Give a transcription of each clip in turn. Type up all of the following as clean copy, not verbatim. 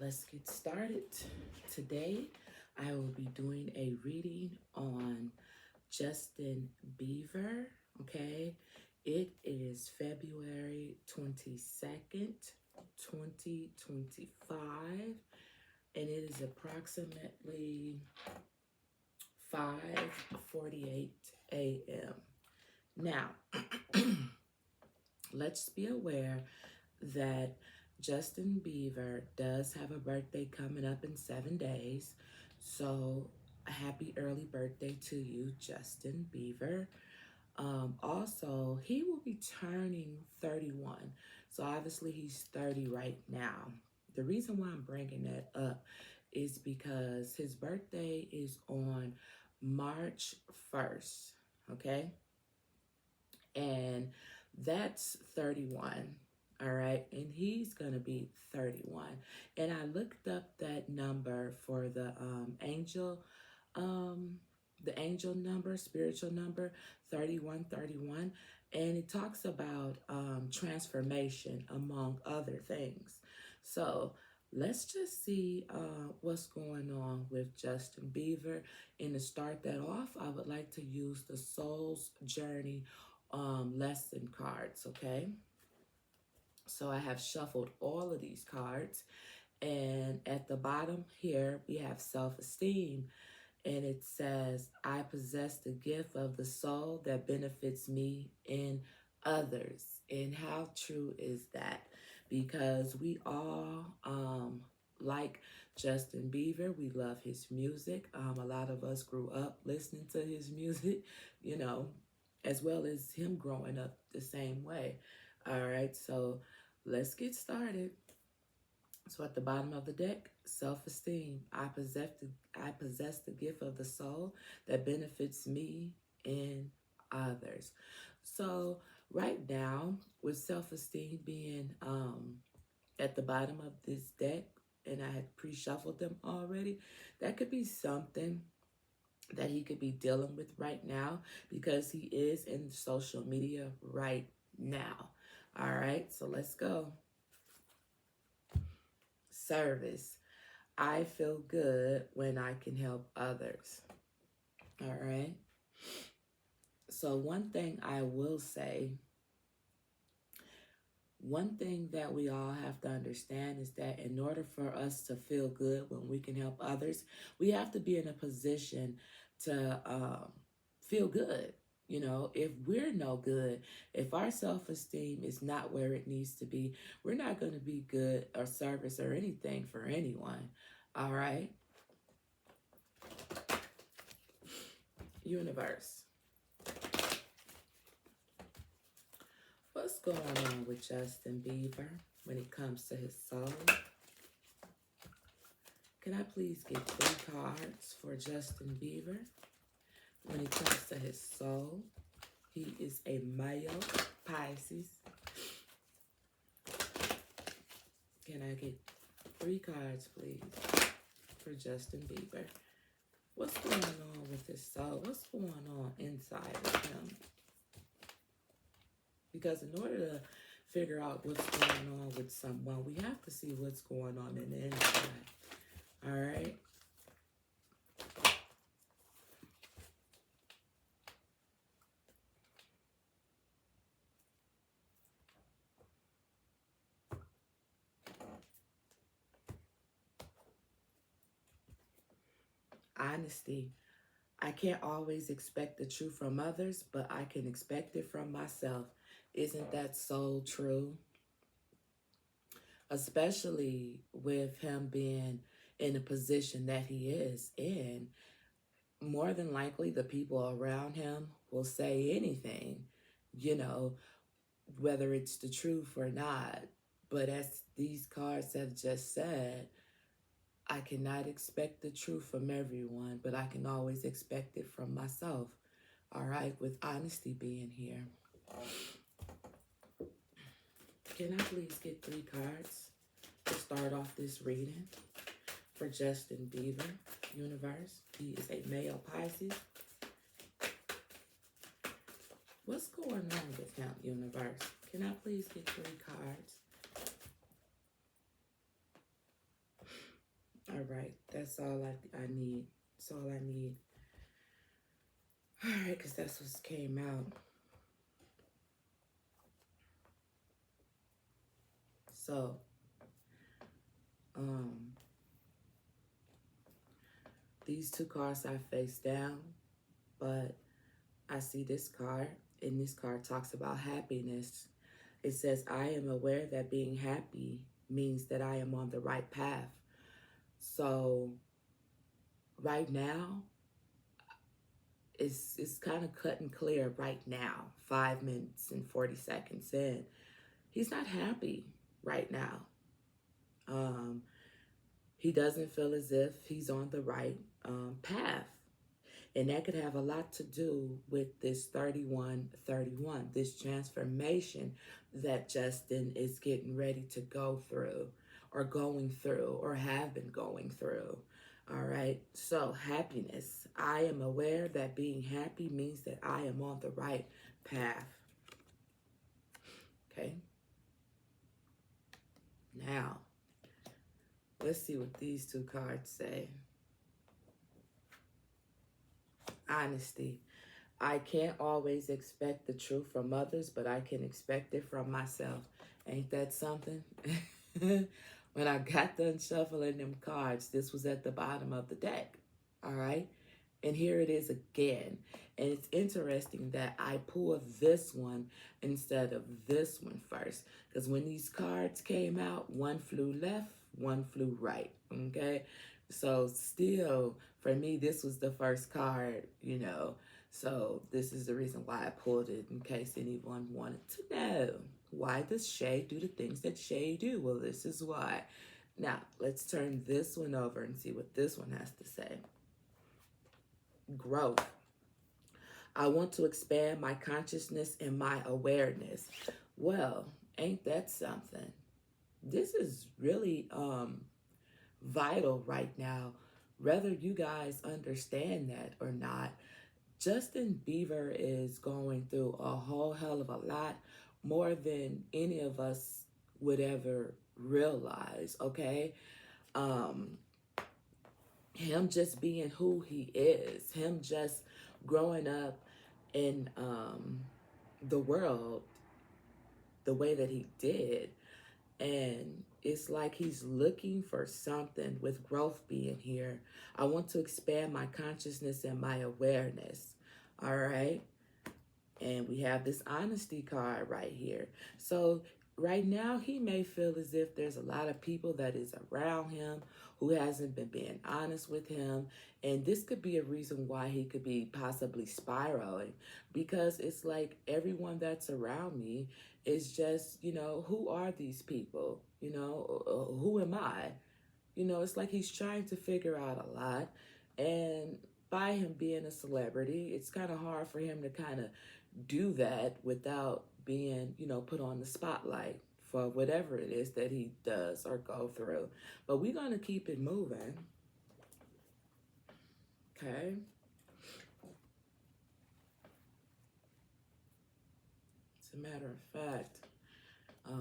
Let's get started. Today, I will be doing a reading on Justin Bieber. Okay, it is February 22nd, 2025, and it is approximately 5:48 a.m. Now, let's be aware that Justin Bieber does have a birthday coming up in 7 days. So, a happy early birthday to you, Justin Bieber. Also, he will be turning 31. So, obviously, he's 30 right now. The reason why I'm bringing that up is because his birthday is on March 1st. Okay. And that's 31. All right, and he's gonna be 31. And I looked up that number for um, the angel number, spiritual number, 3131, and it talks about transformation among other things. So let's just see what's going on with Justin Bieber. And to start that off, I would like to use the Soul's Journey lesson cards, okay? So I have shuffled all of these cards, and at the bottom here we have self-esteem, and it says, I possess the gift of the soul that benefits me and others. And how true is that? Because we all like Justin Bieber. We love his music. A lot of us grew up listening to his music, you know, as well as him growing up the same way. All right, so let's get started. So at the bottom of the deck, self-esteem. I possess the gift of the soul that benefits me and others. So right now, with self-esteem being at the bottom of this deck, and I had pre-shuffled them already, that could be something that he could be dealing with right now because he is in social media right now. All right, so let's go. Service. I feel good when I can help others. All right. So, one thing that we all have to understand is that in order for us to feel good when we can help others, we have to be in a position to feel good. You know, if we're no good, if our self esteem is not where it needs to be, we're not going to be good or service or anything for anyone. All right. Universe. What's going on with Justin Bieber when it comes to his soul? Can I please get 3 cards for Justin Bieber when it comes to his soul? He is a male Pisces. Can I get 3 cards, please, for Justin Bieber? What's going on with his soul? What's going on inside of him? Because in order to figure out what's going on with someone, we have to see what's going on in the inside. All right? Honesty. I can't always expect the truth from others, but I can expect it from myself. Isn't that so true? Especially with him being in the position that he is in. More than likely, the people around him will say anything, you know, whether it's the truth or not. But as these cards have just said, I cannot expect the truth from everyone, but I can always expect it from myself. All right, with honesty being here. Can I please get 3 cards to start off this reading for Justin Bieber, Universe? He is a male Pisces. What's going on with him, Universe? Can I please get 3 cards? right, that's all I need. That's all I need. All right, because that's what came out. So, um, these two cards are face down, but I see this card, and this card talks about happiness. It says, I am aware that being happy means that I am on the right path. So, right now, it's kind of cut and clear right now, 5 minutes and 40 seconds in. He's not happy right now. Um, he doesn't feel as if he's on the right path. And that could have a lot to do with this 3131, this transformation that Justin is getting ready to go through, or going through, or have been going through. All right. So, happiness. I am aware that being happy means that I am on the right path. Okay. Now, let's see what these two cards say. Honesty. I can't always expect the truth from others, but I can expect it from myself. Ain't that something? When I got done shuffling them cards, this was at the bottom of the deck. All right. And here it is again. And it's interesting that I pulled this one instead of this one first. Because when these cards came out, one flew left, one flew right. Okay. So still, for me, this was the first card, you know. So this is the reason why I pulled it, in case anyone wanted to know. Why does Shay do the things that Shay do? Well, this is why. Now, let's turn this one over and see what this one has to say. Growth. I want to expand my consciousness and my awareness. Well, ain't that something? This is really vital right now, whether you guys understand that or not. Justin Bieber is going through a whole hell of a lot, more than any of us would ever realize, okay? Him just being who he is, him just growing up in the world the way that he did. And it's like he's looking for something with growth being here. I want to expand my consciousness and my awareness. All right. And we have this honesty card right here. So right now, he may feel as if there's a lot of people that is around him who hasn't been being honest with him. And this could be a reason why he could be possibly spiraling, because it's like everyone that's around me is just, you know, who are these people? You know, who am I? You know, it's like he's trying to figure out a lot. And by him being a celebrity, it's kind of hard for him to kind of do that without being, you know, put on the spotlight for whatever it is that he does or go through. But we're going to keep it moving. Okay. As a matter of fact, all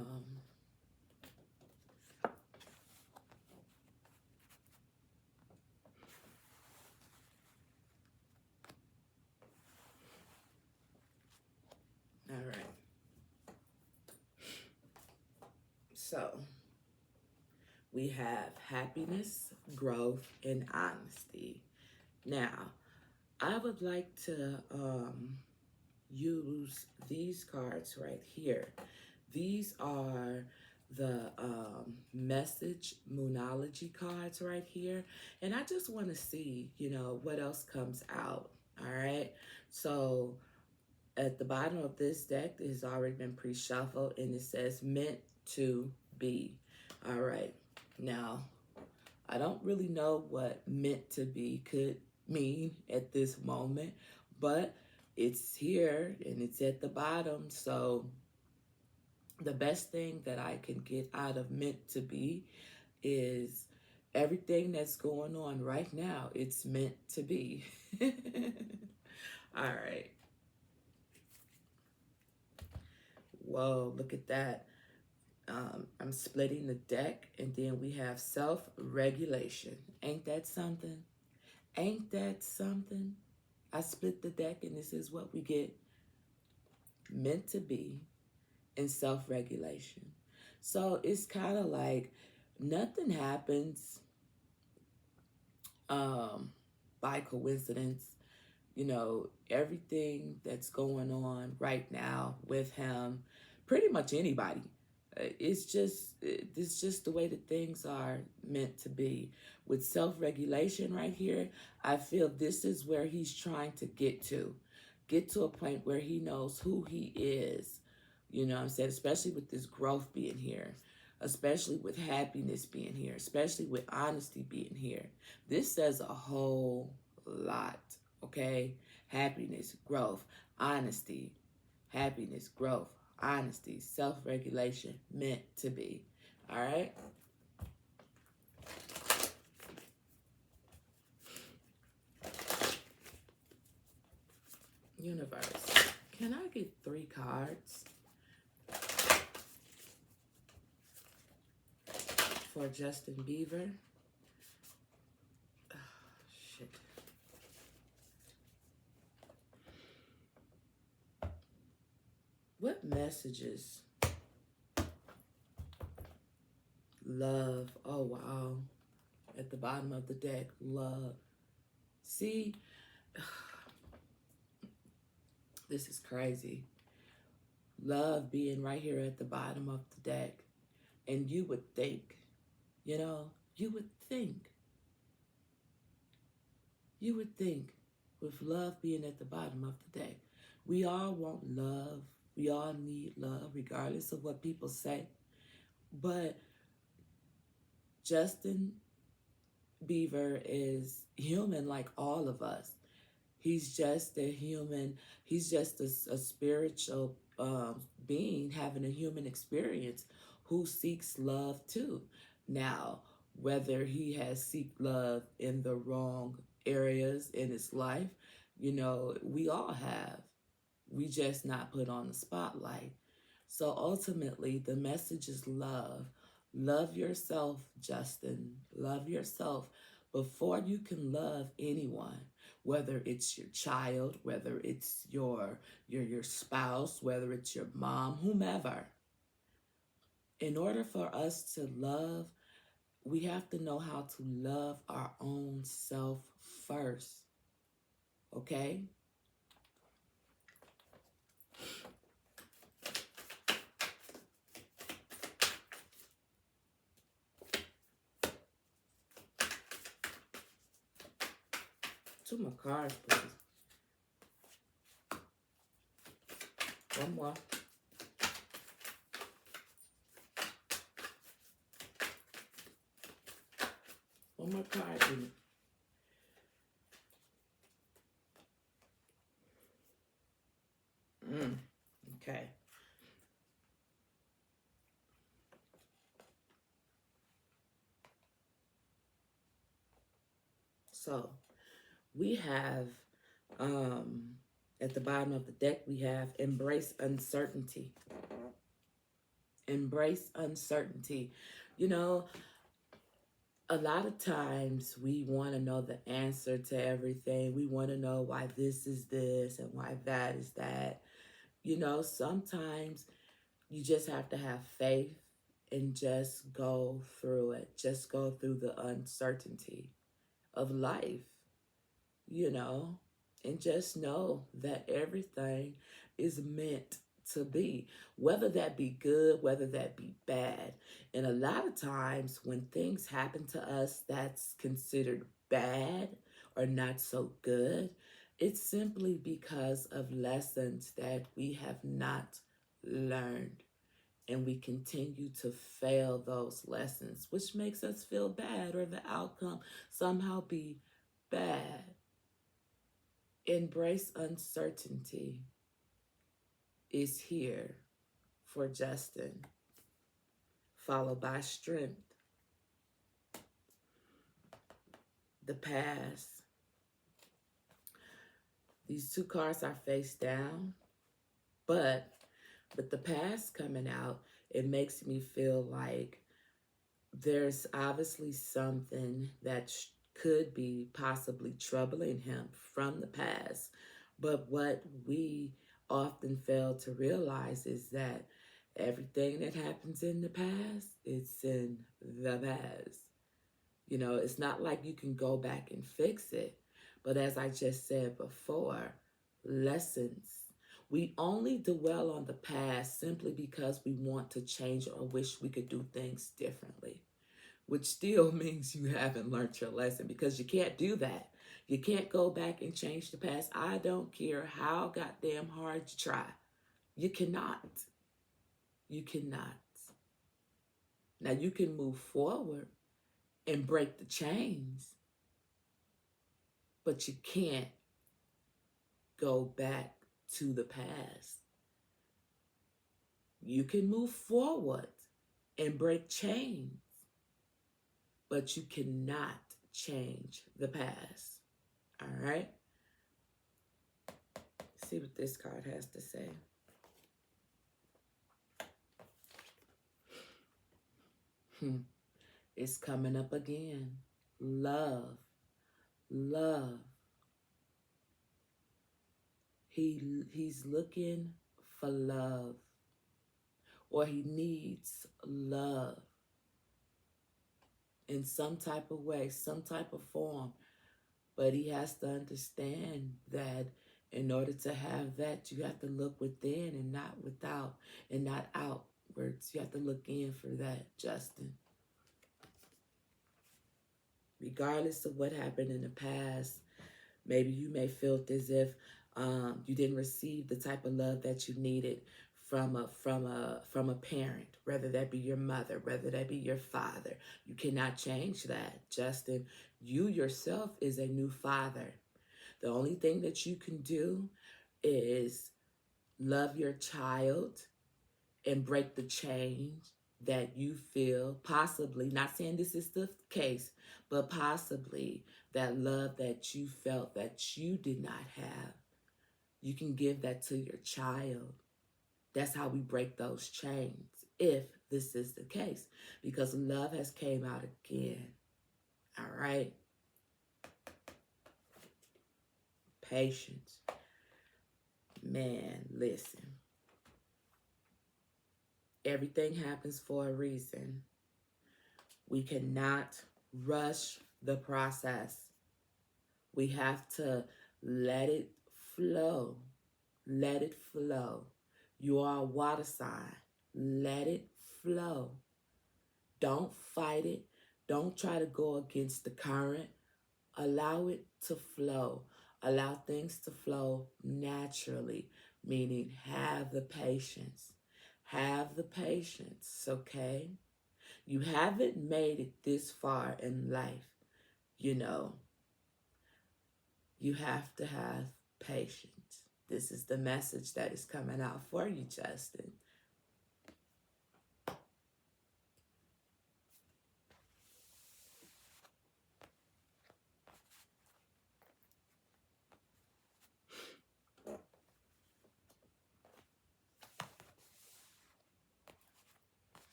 right. So we have happiness, growth, and honesty. Now, I would like to use these cards right here. These are the message moonology cards right here. And I just want to see, you know, what else comes out. All right. So at the bottom of this deck, it has already been pre-shuffled, and it says meant to be. All right. Now, I don't really know what meant to be could mean at this moment, but it's here and it's at the bottom. So the best thing that I can get out of meant to be is everything that's going on right now. It's meant to be. All right. Whoa, look at that. I'm splitting the deck, and then we have self-regulation. Ain't that something? Ain't that something? I split the deck, and this is what we get: meant to be and self-regulation. So it's kind of like nothing happens by coincidence. You know, everything that's going on right now with him, pretty much anybody, it's just the way that things are meant to be. With self-regulation right here, I feel this is where he's trying to get to a point where he knows who he is. You know what I'm saying? Especially with this growth being here, especially with happiness being here, especially with honesty being here. This says a whole lot. Okay? Happiness, growth, honesty, happiness, growth, honesty, self-regulation, meant to be. All right? Universe, can I get 3 cards for Justin Bieber? Oh, shit. What messages? Love. Oh, wow. At the bottom of the deck, love. See, this is crazy. Love being right here at the bottom of the deck. And you would think, you know, you would think with love being at the bottom of the deck, we all want love. We all need love, regardless of what people say. But Justin Bieber is human like all of us. He's just a human. He's just a spiritual being having a human experience who seeks love too. Now, whether he has seek love in the wrong areas in his life, you know, we all have. We just not put on the spotlight. So ultimately, the message is love. Love yourself, Justin. Love yourself before you can love anyone, whether it's your child, whether it's your spouse, whether it's your mom, whomever. In order for us to love, we have to know how to love our own self first. Okay? Two more cards, please. One more. One more card, please. Okay. So we have at the bottom of the deck, we have embrace uncertainty. Embrace uncertainty. You know, a lot of times we want to know the answer to everything. We want to know why this is this and why that is that. You know, sometimes you just have to have faith and just go through it. Just go through the uncertainty of life, you know, and just know that everything is meant to be, whether that be good, whether that be bad. And a lot of times when things happen to us that's considered bad or not so good, it's simply because of lessons that we have not learned. And we continue to fail those lessons, which makes us feel bad or the outcome somehow be bad. Embrace uncertainty is here for Justin, followed by strength. The past. These two cards are face down, but with the past coming out, it makes me feel like there's obviously something that could be possibly troubling him from the past. But what we often fail to realize is that everything that happens in the past, it's in the past. You know, it's not like you can go back and fix it. But as I just said before, lessons. We only dwell on the past simply because we want to change or wish we could do things differently, which still means you haven't learned your lesson because you can't do that. You can't go back and change the past. I don't care how goddamn hard you try. You cannot. You cannot. Now you can move forward and break the chains, but you can't go back to the past. You can move forward and break chains, but you cannot change the past. All right? Let's see what this card has to say. It's coming up again. Love. Love. He's looking for love, or he needs love in some type of way, some type of form. But he has to understand that in order to have that, you have to look within and not without, and not outwards. You have to look in for that, Justin. Regardless of what happened in the past, maybe you may feel as if you didn't receive the type of love that you needed from a parent, whether that be your mother, whether that be your father. You cannot change that, Justin. You yourself is a new father. The only thing that you can do is love your child and break the change that you feel, possibly, not saying this is the case, but possibly that love that you felt that you did not have. You can give that to your child. That's how we break those chains, if this is the case, because love has came out again. All right? Patience. Man, listen. Everything happens for a reason. We cannot rush the process. We have to let it flow. Let it flow. You are a water sign. Let it flow. Don't fight it. Don't try to go against the current. Allow it to flow. Allow things to flow naturally, meaning have the patience. Have the patience, okay? You haven't made it this far in life. You know, you have to have patience. This is the message that is coming out for you, Justin.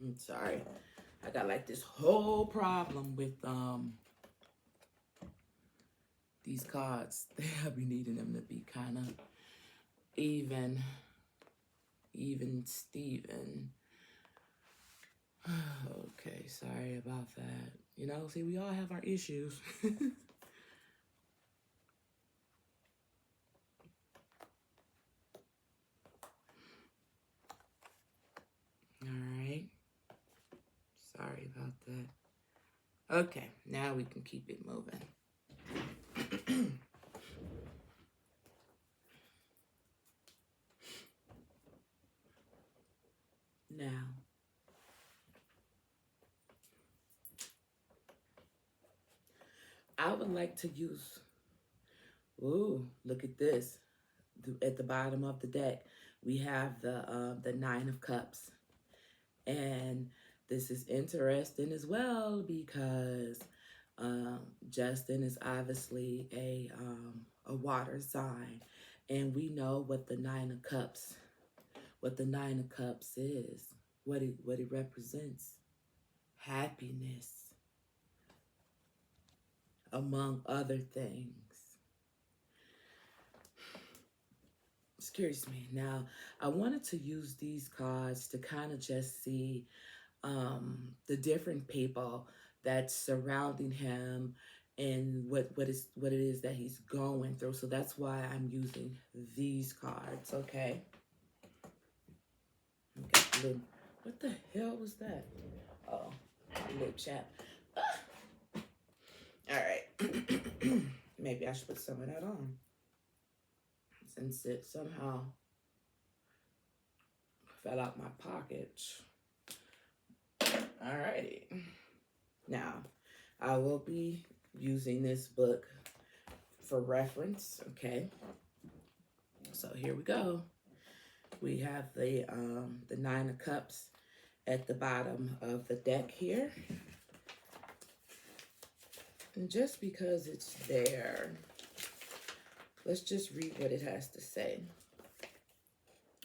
I'm sorry. I got like this whole problem with these cards. I'll be needing them to be kind of even Steven. Okay, sorry about that. You know, see, we all have our issues. All right. Sorry about that. Okay, now we can keep it moving. Now, I would like to use, ooh, look at this. At the bottom of the deck, we have the Nine of Cups. And this is interesting as well because Justin is obviously a water sign, and we know what the Nine of Cups is, what it represents: happiness, among other things. Excuse me. Now, I wanted to use these cards to kind of just see the different people that's surrounding him and what it is that he's going through. So that's why I'm using these cards. Okay. Okay. What the hell was that? Oh, lip chat. All right. Maybe I should put some of that on since it somehow fell out my pocket. All righty. Now, I will be using this book for reference, okay? So here we go. We have the Nine of Cups at the bottom of the deck here. And just because it's there, let's just read what it has to say.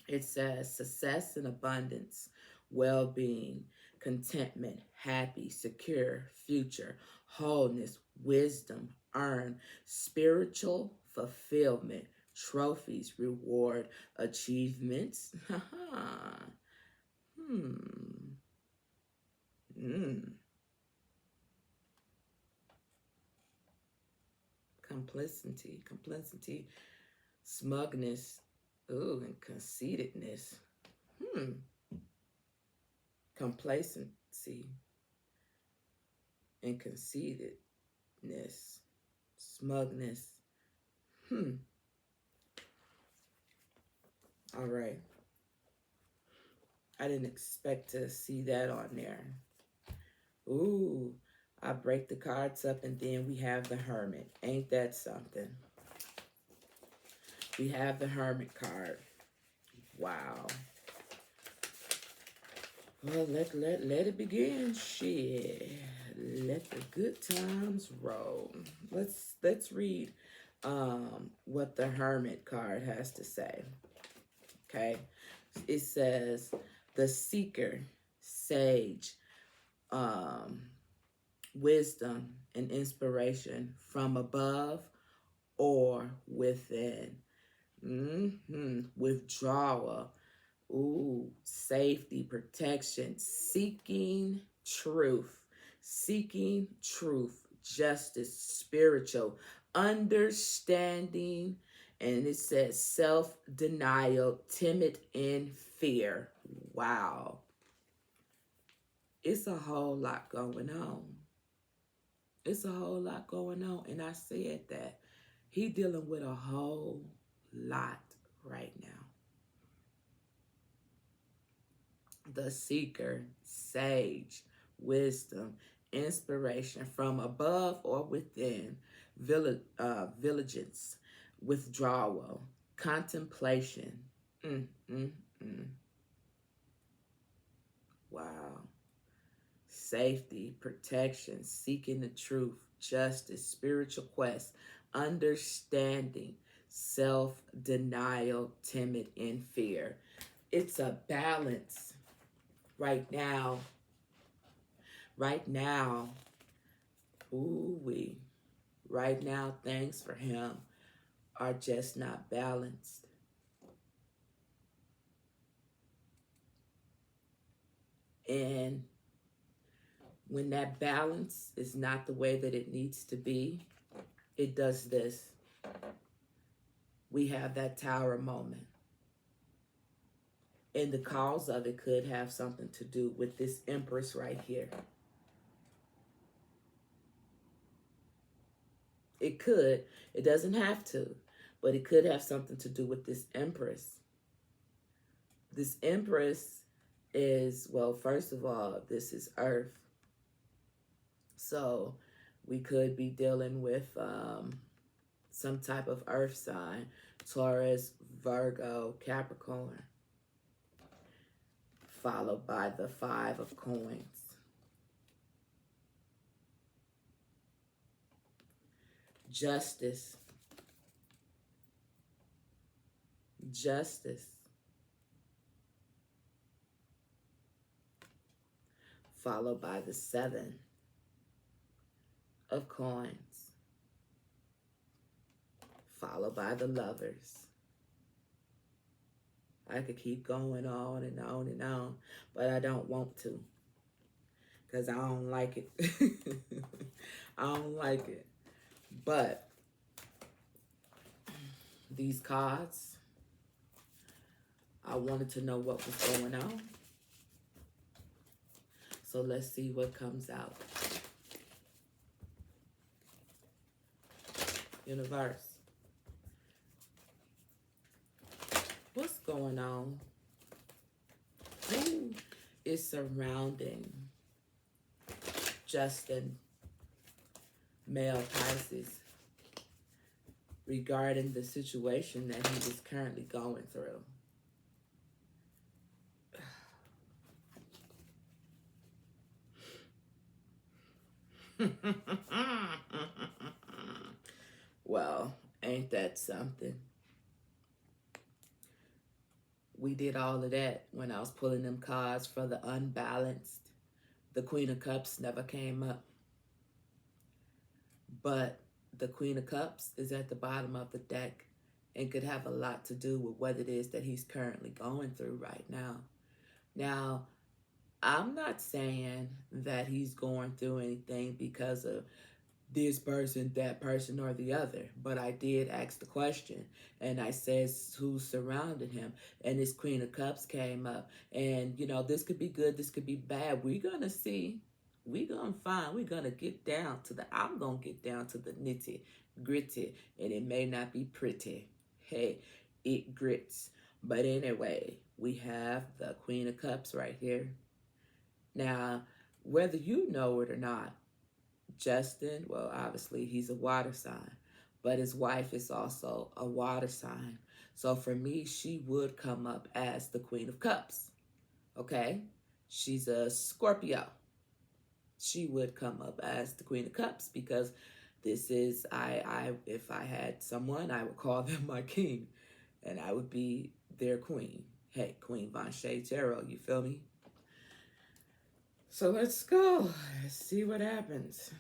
It says, success and abundance, well-being, contentment, happy, secure, future, wholeness, wisdom, earn, spiritual fulfillment, trophies, reward, achievements. Complicity, smugness, ooh, and conceitedness. Complacency and conceitedness, smugness. All right. I didn't expect to see that on there. Ooh, I break the cards up and then we have the Hermit. Ain't that something? We have the Hermit card. Wow. Well, let it begin. Shit. Let the good times roll. Let's read what the Hermit card has to say. Okay. It says, the seeker, sage, wisdom and inspiration from above or within. Withdrawal. Ooh, safety, protection, seeking truth, justice, spiritual, understanding, and it says self-denial, timid, and fear. Wow. It's a whole lot going on. It's a whole lot going on, and I said that. He dealing with a whole lot right now. The seeker, sage, wisdom, inspiration from above or within, vigilance, withdrawal, contemplation. Wow. Safety, protection, seeking the truth, justice, spiritual quest, understanding, self-denial, timid, and fear. It's a balance. Right now, ooh-wee. Right now, things for him are just not balanced. And when that balance is not the way that it needs to be, it does this. We have that Tower moment. And the cause of it could have something to do with this Empress right here. It could. It doesn't have to. But it could have something to do with this Empress. This Empress is, well, first of all, this is Earth. So we could be dealing with some type of Earth sign. Taurus, Virgo, Capricorn. Followed by the 5 of Coins. justice, justice, followed by the 7 of coins, followed by the Lovers. I could keep going on and on and on, but I don't want to because I don't like it. I don't like it. But these cards, I wanted to know what was going on. So let's see what comes out. Universe, what's going on? Who is surrounding Justin, male Pisces, regarding the situation that he is currently going through? Well, ain't that something? We did all of that when I was pulling them cards for the unbalanced. The Queen of Cups never came up. But the Queen of Cups is at the bottom of the deck and could have a lot to do with what it is that he's currently going through right now. Now, I'm not saying that he's going through anything because of this person, that person, or the other. But I did ask the question, and I says who's surrounding him, and this Queen of Cups came up. And, you know, this could be good, this could be bad. We're going to see. We're going to find. We're going to get down to I'm going to get down to the nitty gritty, and it may not be pretty. Hey, it grits. But anyway, we have the Queen of Cups right here. Now, whether you know it or not, Justin, well, obviously he's a water sign, but his wife is also a water sign. So for me, she would come up as the Queen of Cups. Okay? She's a Scorpio. She would come up as the Queen of Cups because this is, if I had someone, I would call them my king and I would be their queen. Hey, Queen Von Shea Tarot, you feel me? So let's go. Let's see what happens.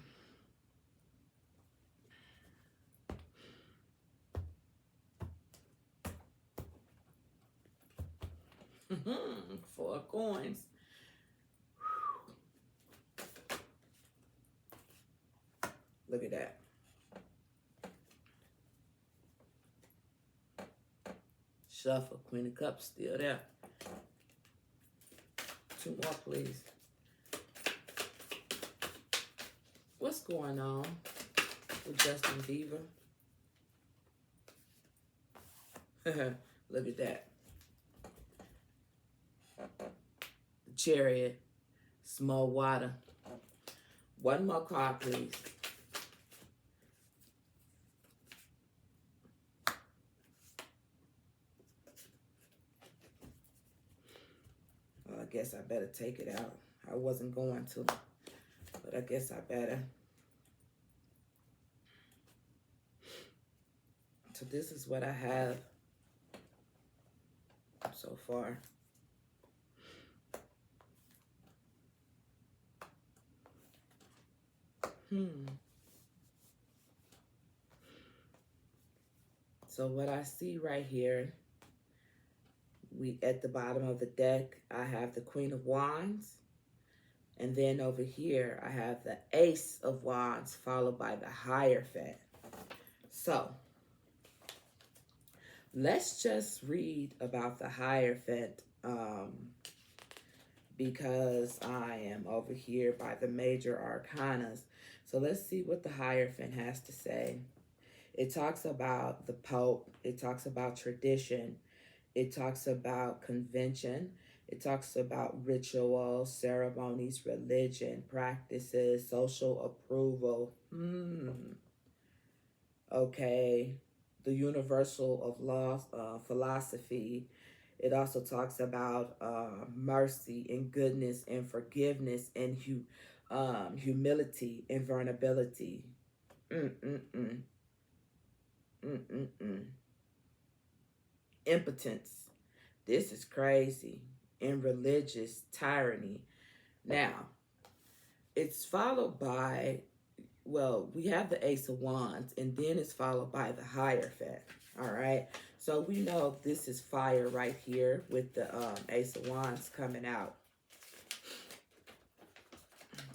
Mm-hmm. 4 coins. Look at that. Shuffle. Queen of Cups still there. 2 more, please. What's going on with Justin Bieber? Look at that. The Chariot. Small water. 1 more card, please. Well, I guess I better take it out. I wasn't going to, but I guess I better. So this is what I have so far. So what I see right here, we at the bottom of the deck, I have the Queen of Wands. And then over here, I have the Ace of Wands followed by the Hierophant. So let's just read about the Hierophant because I am over here by the major arcanas. So let's see what the Hierophant has to say. It talks about the Pope. It talks about tradition. It talks about convention. It talks about rituals, ceremonies, religion, practices, social approval. Okay. The universal of law, philosophy. It also talks about mercy and goodness and forgiveness and humility and vulnerability. Mm-mm-mm. Impotence. This is crazy. And religious tyranny. Now, it's followed by, well, we have the Ace of Wands, and then it's followed by the Hierophant. All right. So we know this is fire right here with the Ace of Wands coming out.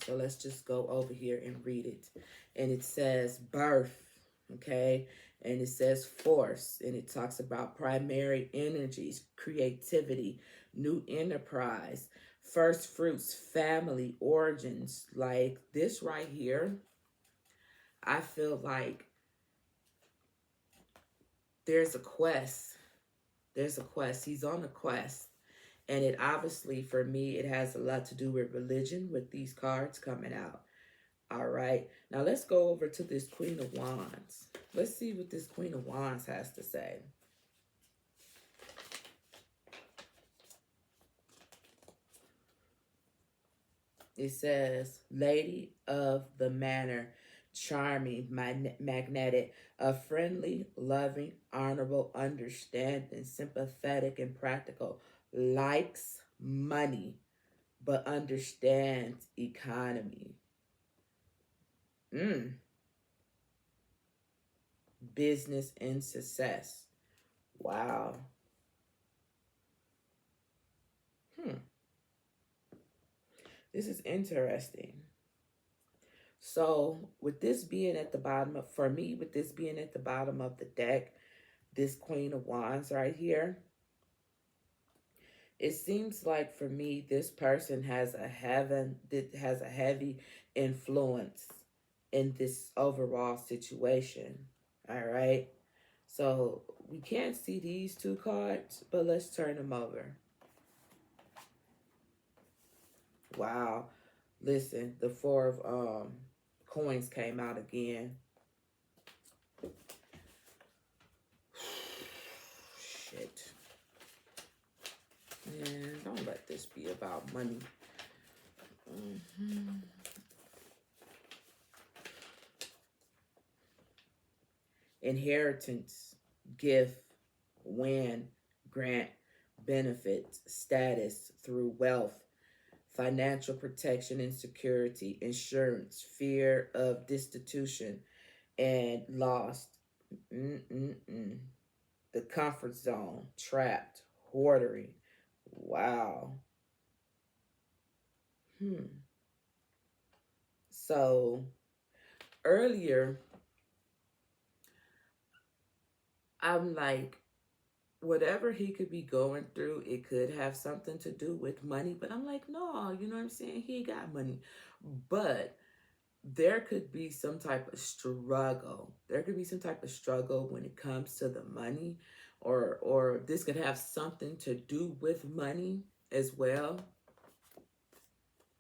So let's just go over here and read it. And it says birth, okay? And it says force, and it talks about primary energies, creativity, new enterprise, first fruits, family, origins. Like this right here, I feel like there's a quest. There's a quest. He's on a quest. And it obviously, for me, it has a lot to do with religion with these cards coming out. All right. Now let's go over to this Queen of Wands. Let's see what this Queen of Wands has to say. It says, Lady of the Manor, charming, magnetic, a friendly, loving, honorable, understanding, sympathetic, and practical, likes money, but understands economy. Business and success. Wow. This is interesting. So with this being at the bottom of, for me, with this being at the bottom of the deck, this Queen of Wands right here, it seems like for me, this person has a heavy influence in this overall situation. All right. So we can't see these two cards, but let's turn them over. Wow. Listen, the Four of Coins came out again. Shit. Man, don't let this be about money. Inheritance, gift, win, grant, benefits, status through wealth, financial protection and security, insurance, fear of destitution and lost. The comfort zone, trapped, hoarding. Wow. So earlier, I'm like, whatever he could be going through, it could have something to do with money. But I'm like, no, you know what I'm saying? He got money. But there could be some type of struggle. There could be some type of struggle when it comes to the money, or this could have something to do with money as well.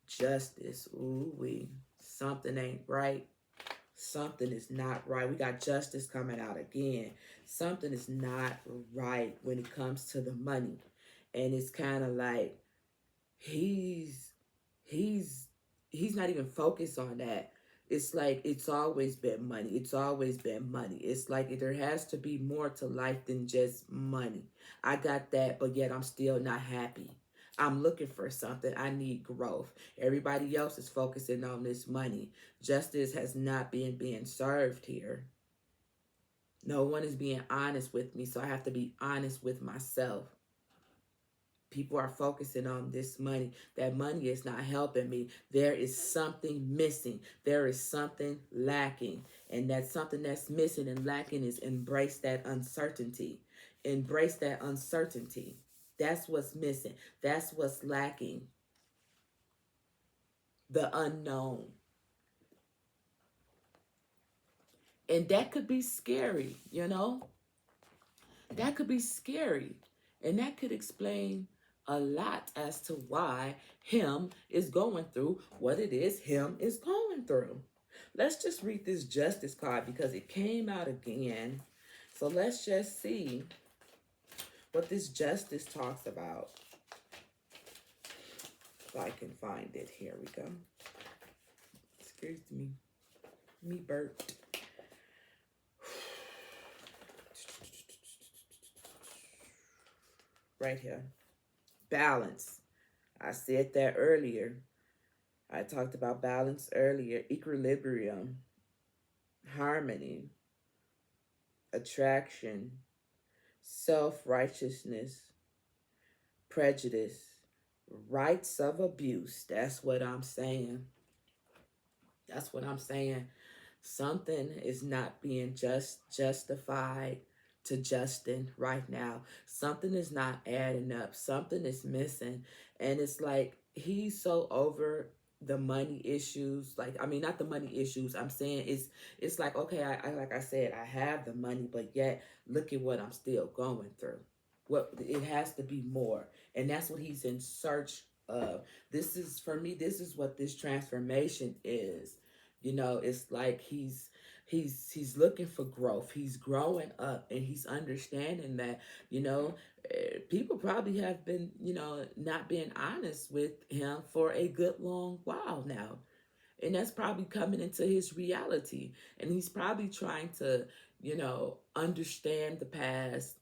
Justice. Ooh-wee. Something ain't right. Something is not right. We got justice coming out again. Something is not right when it comes to the money. And it's kind of like he's not even focused on that. It's like it's always been money. It's always been money. It's like there has to be more to life than just money. I got that, but yet I'm still not happy. I'm looking for something. I need growth. Everybody else is focusing on this money. Justice has not been being served here. No one is being honest with me, so I have to be honest with myself. People are focusing on this money. That money is not helping me. There is something missing. There is something lacking. And that something that's missing and lacking is embrace that uncertainty. Embrace that uncertainty. That's what's missing. That's what's lacking. The unknown. And that could be scary, you know? That could be scary. And that could explain a lot as to why him is going through what it is him is going through. Let's just read this justice card because it came out again. So let's just see what this justice talks about. If I can find it. Here we go. Excuse me. Me burped. right here. Balance. I said that earlier. I talked about balance earlier. Equilibrium, harmony, attraction, self-righteousness, prejudice, rights of abuse. That's what I'm saying. That's what I'm saying. Something is not being justified to Justin right now. Something is not adding up. Something is missing. And it's like he's so over the money issues. Like, I mean, not the money issues. I'm saying it's like, okay, I like I said, I have the money, but yet look at what I'm still going through. What it has to be more. And that's what he's in search of. This is for me, this is what this transformation is. You know, it's like he's looking for growth. He's growing up and he's understanding that, you know, people probably have been, you know, not being honest with him for a good long while now. And that's probably coming into his reality. And he's probably trying to, you know, understand the past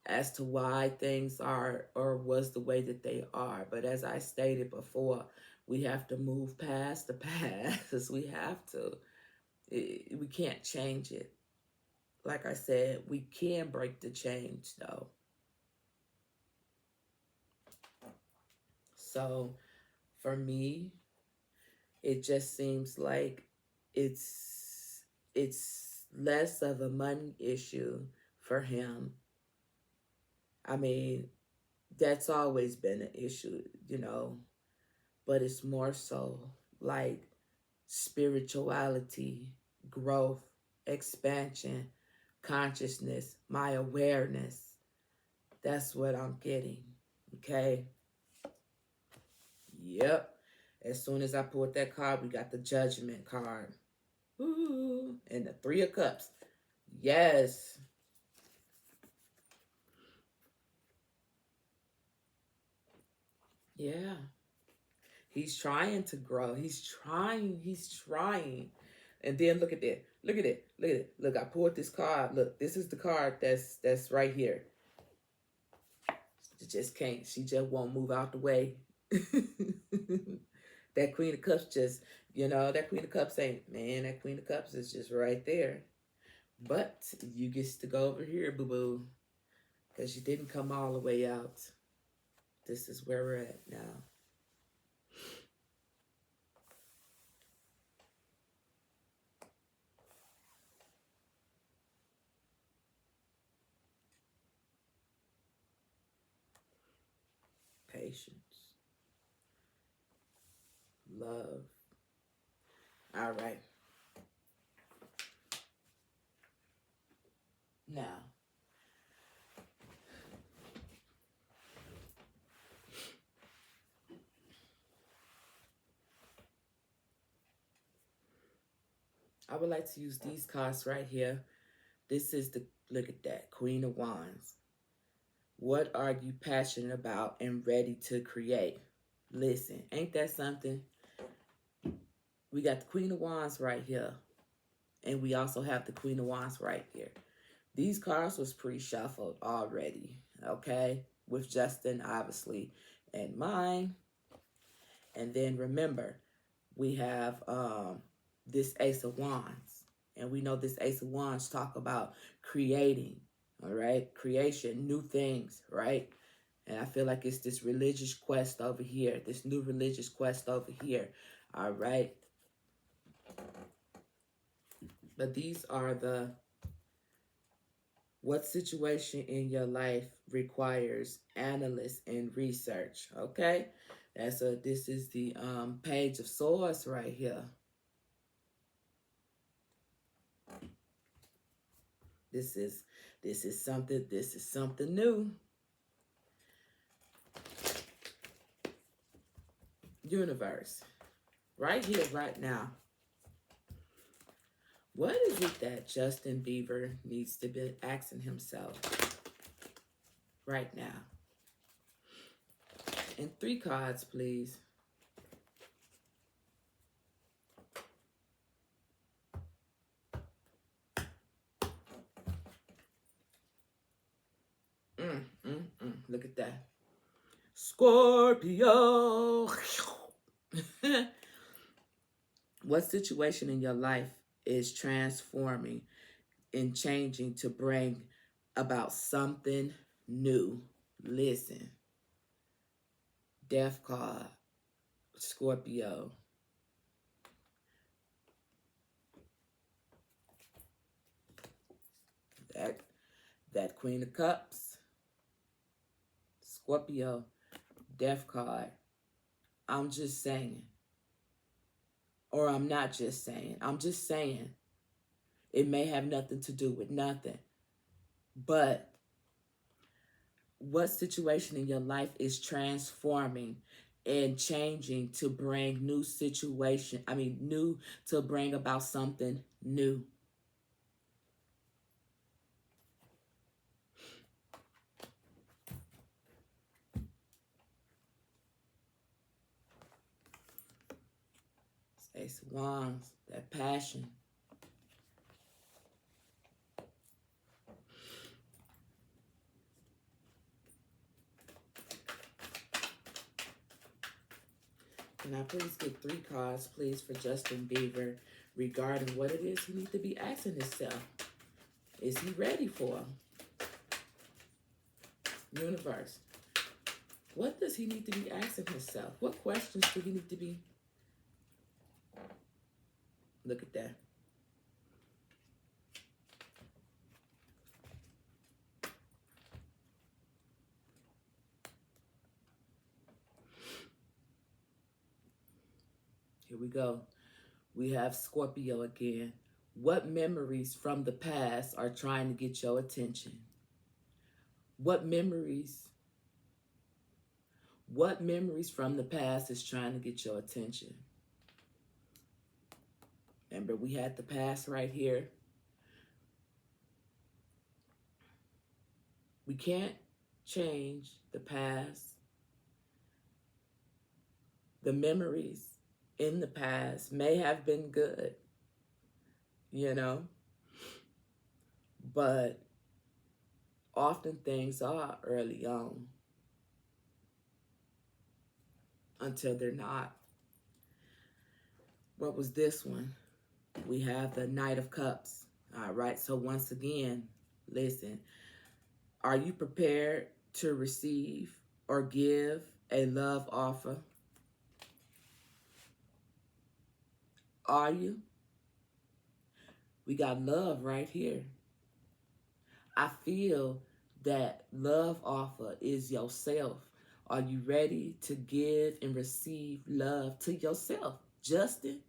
as to why things are or was the way that they are. But as I stated before, we have to move past the past. We have to. We can't change it. Like I said, we can break the change though. So for me, it just seems like it's it's less of a money issue for him. I mean, that's always been an issue, you know, but it's more so like spirituality, growth, expansion, consciousness, my awareness. That's what I'm getting. Okay? Yep. As soon as I pulled that card, we got the Judgment card. Ooh. And the Three of Cups. Yes. Yeah. He's trying to grow. He's trying. He's trying. And then look at that. Look at it. Look at it. Look, I pulled this card. Look, this is the card that's right here. She just can't. She just won't move out the way. That Queen of Cups just, you know, that Queen of Cups ain't, man, that Queen of Cups is just right there. But you get to go over here, boo-boo, because you didn't come all the way out. This is where we're at now. Patience. Love. All right. Now, I would like to use these cards right here. This is the, look at that, Queen of Wands. What are you passionate about and ready to create? Listen, ain't that something? We got the Queen of Wands right here. And we also have the Queen of Wands right here. These cards was pre-shuffled already, okay? With Justin, obviously, and mine. And then remember, we have this Ace of Wands. And we know this Ace of Wands talk about creating, all right? Creation, new things, right? And I feel like it's this religious quest over here, this new religious quest over here, all right? But these are the, what situation in your life requires analysis and research, okay? This is the Page of Swords right here. This is something new. Universe, right here, right now. What is it that Justin Bieber needs to be asking himself right now? And 3 cards, please. Look at that. Scorpio. What situation in your life is transforming and changing to bring about something new? Listen, Death card, Scorpio. That Queen of Cups, Scorpio, Death card. I'm just saying, or I'm not just saying, I'm just saying it may have nothing to do with nothing. But what situation in your life is transforming and changing to bring new situation, new, to bring about something new? Ace of Wands, that passion. Can I please get 3 cards, please, for Justin Bieber regarding what it is he needs to be asking himself? Is he ready for? Universe, what does he need to be asking himself? What questions do he need to be? Look at that. Here we go. We have Scorpio again. What memories from the past are trying to get your attention? What memories from the past is trying to get your attention? Remember, we had the past right here. We can't change the past. The memories in the past may have been good, but often things are early on until they're not. What was this one? We have the Knight of Cups. All right, so once again, listen. Are you prepared to receive or give a love offer? Are you? We got love right here. I feel that love offer is yourself. Are you ready to give and receive love to yourself? Justin,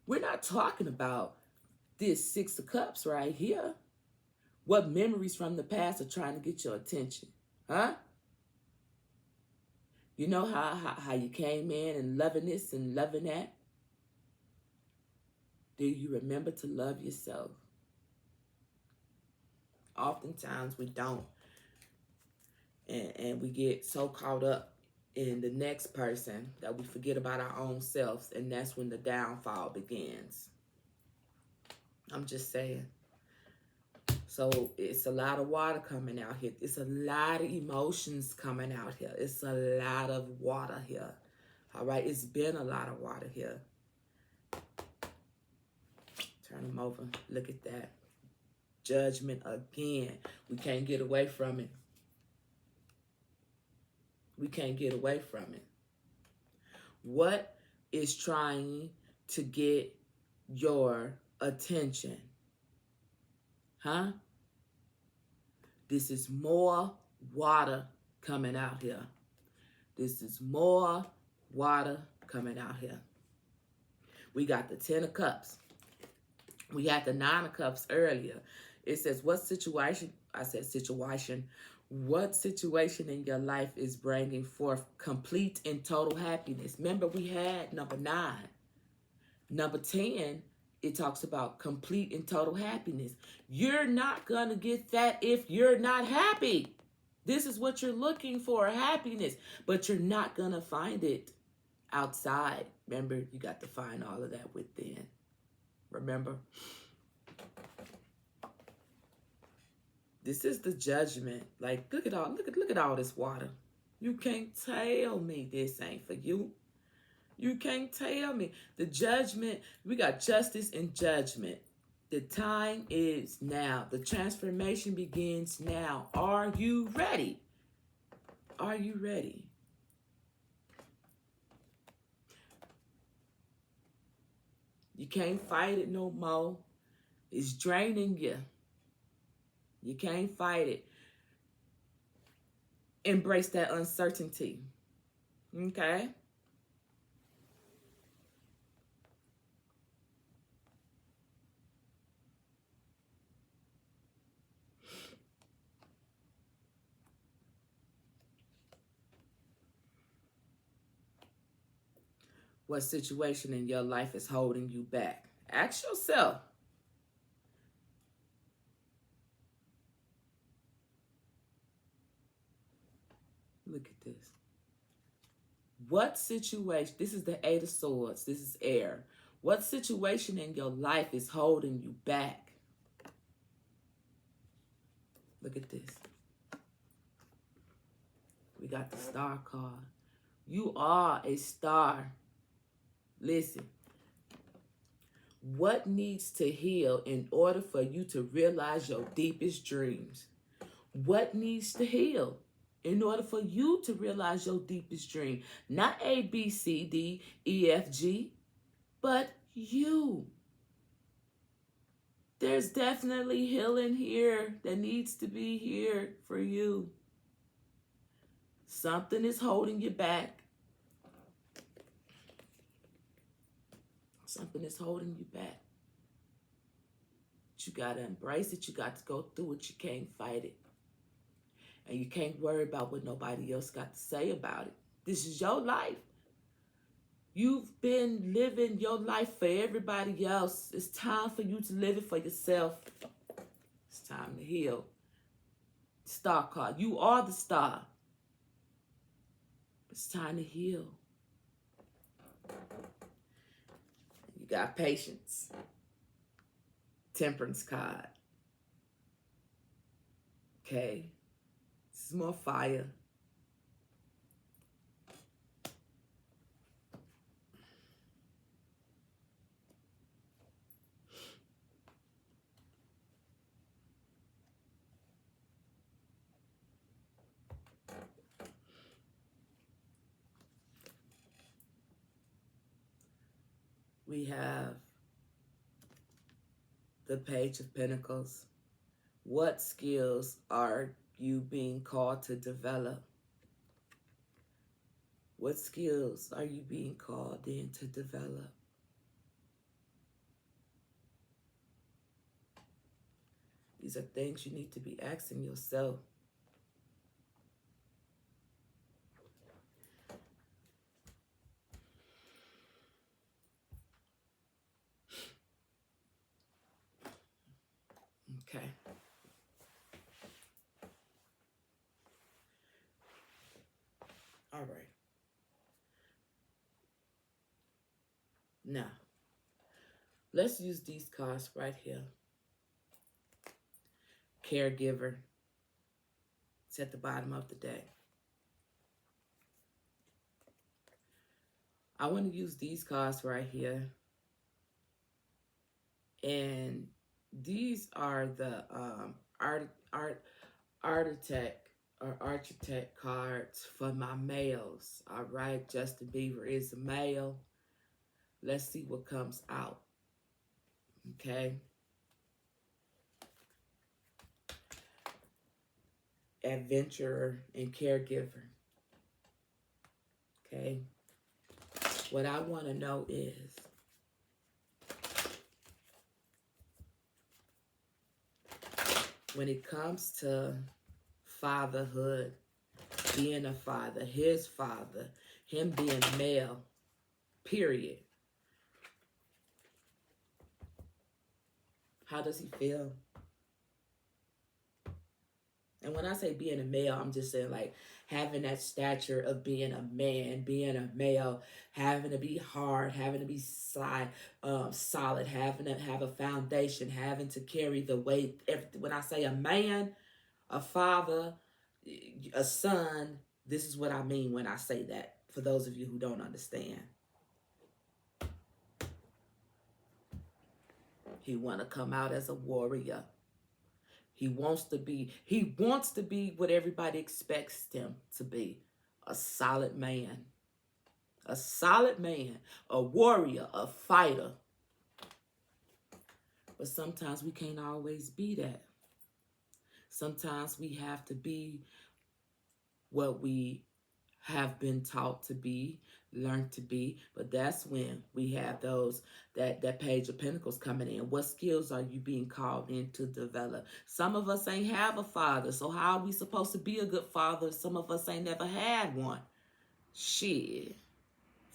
we're not talking about this 6 of Cups right here. What memories from the past are trying to get your attention? Huh? You know how you came in and loving this and loving that? Do you remember to love yourself? Oftentimes we don't. And we get so caught up in the next person that we forget about our own selves, and that's when the downfall begins. I'm just saying. So it's a lot of water coming out here. It's a lot of emotions coming out here. It's a lot of water here. All right, it's been a lot of water here. Turn them over. Look at that. Judgment again. We can't get away from it. We can't get away from it. What is trying to get your attention? Huh? This is more water coming out here. This is more water coming out here. We got the 10 of Cups. We had the 9 of Cups earlier. It says, what situation? I said situation. What situation in your life is bringing forth complete and total happiness? Remember, we had number 9. Number 10, it talks about complete and total happiness. You're not going to get that if you're not happy. This is what you're looking for, happiness. But you're not going to find it outside. Remember, you got to find all of that within. Remember? This is the judgment. Like, look at all this water. You can't tell me this ain't for you. You can't tell me. The judgment, we got justice and judgment. The time is now. The transformation begins now. Are you ready? Are you ready? You can't fight it no more. It's draining you. You can't fight it. Embrace that uncertainty. Okay? What situation in your life is holding you back? Ask yourself. Look at this. What situation, this is the Eight of Swords, this is air. What situation in your life is holding you back? Look at this. We got the Star card. You are a star. Listen. What needs to heal in order for you to realize your deepest dreams? What needs to heal in order for you to realize your deepest dream? Not A, B, C, D, E, F, G, but you. There's definitely healing here that needs to be here for you. Something is holding you back. Something is holding you back. But you got to embrace it. You got to go through it. You can't fight it. And you can't worry about what nobody else got to say about it. This is your life. You've been living your life for everybody else. It's time for you to live it for yourself. It's time to heal. Star card. You are the star. It's time to heal. You got patience. Temperance card. Okay. This is more fire. We have the Page of Pentacles. What skills are you being called to develop? What skills are you being called in to develop? These are things you need to be asking yourself. Okay. All right. Now, let's use these cards right here. Caregiver. It's at the bottom of the deck. I want to use these cards right here. And these are the architect cards for my males. All right, Justin Bieber is a male. Let's see what comes out. Okay. Adventurer and caregiver. Okay. What I want to know is, when it comes to fatherhood, being a father, his father, him being male, period. How does he feel? And when I say being a male, I'm just saying like having that stature of being a man, being a male, having to be hard, having to be solid, having to have a foundation, having to carry the weight. When I say a man, a father, a son, This is what I mean when I say that, for those of you who don't understand. He want to come out as a warrior. He wants to be what everybody expects him to be. A solid man. A solid man. A warrior. A fighter. But sometimes we can't always be that. Sometimes we have to be what we have been taught to be, learned to be. But that's when we have that Page of Pentacles coming in. What skills are you being called in to develop? Some of us ain't have a father, so how are we supposed to be a good father? Some of us ain't never had one. Shit.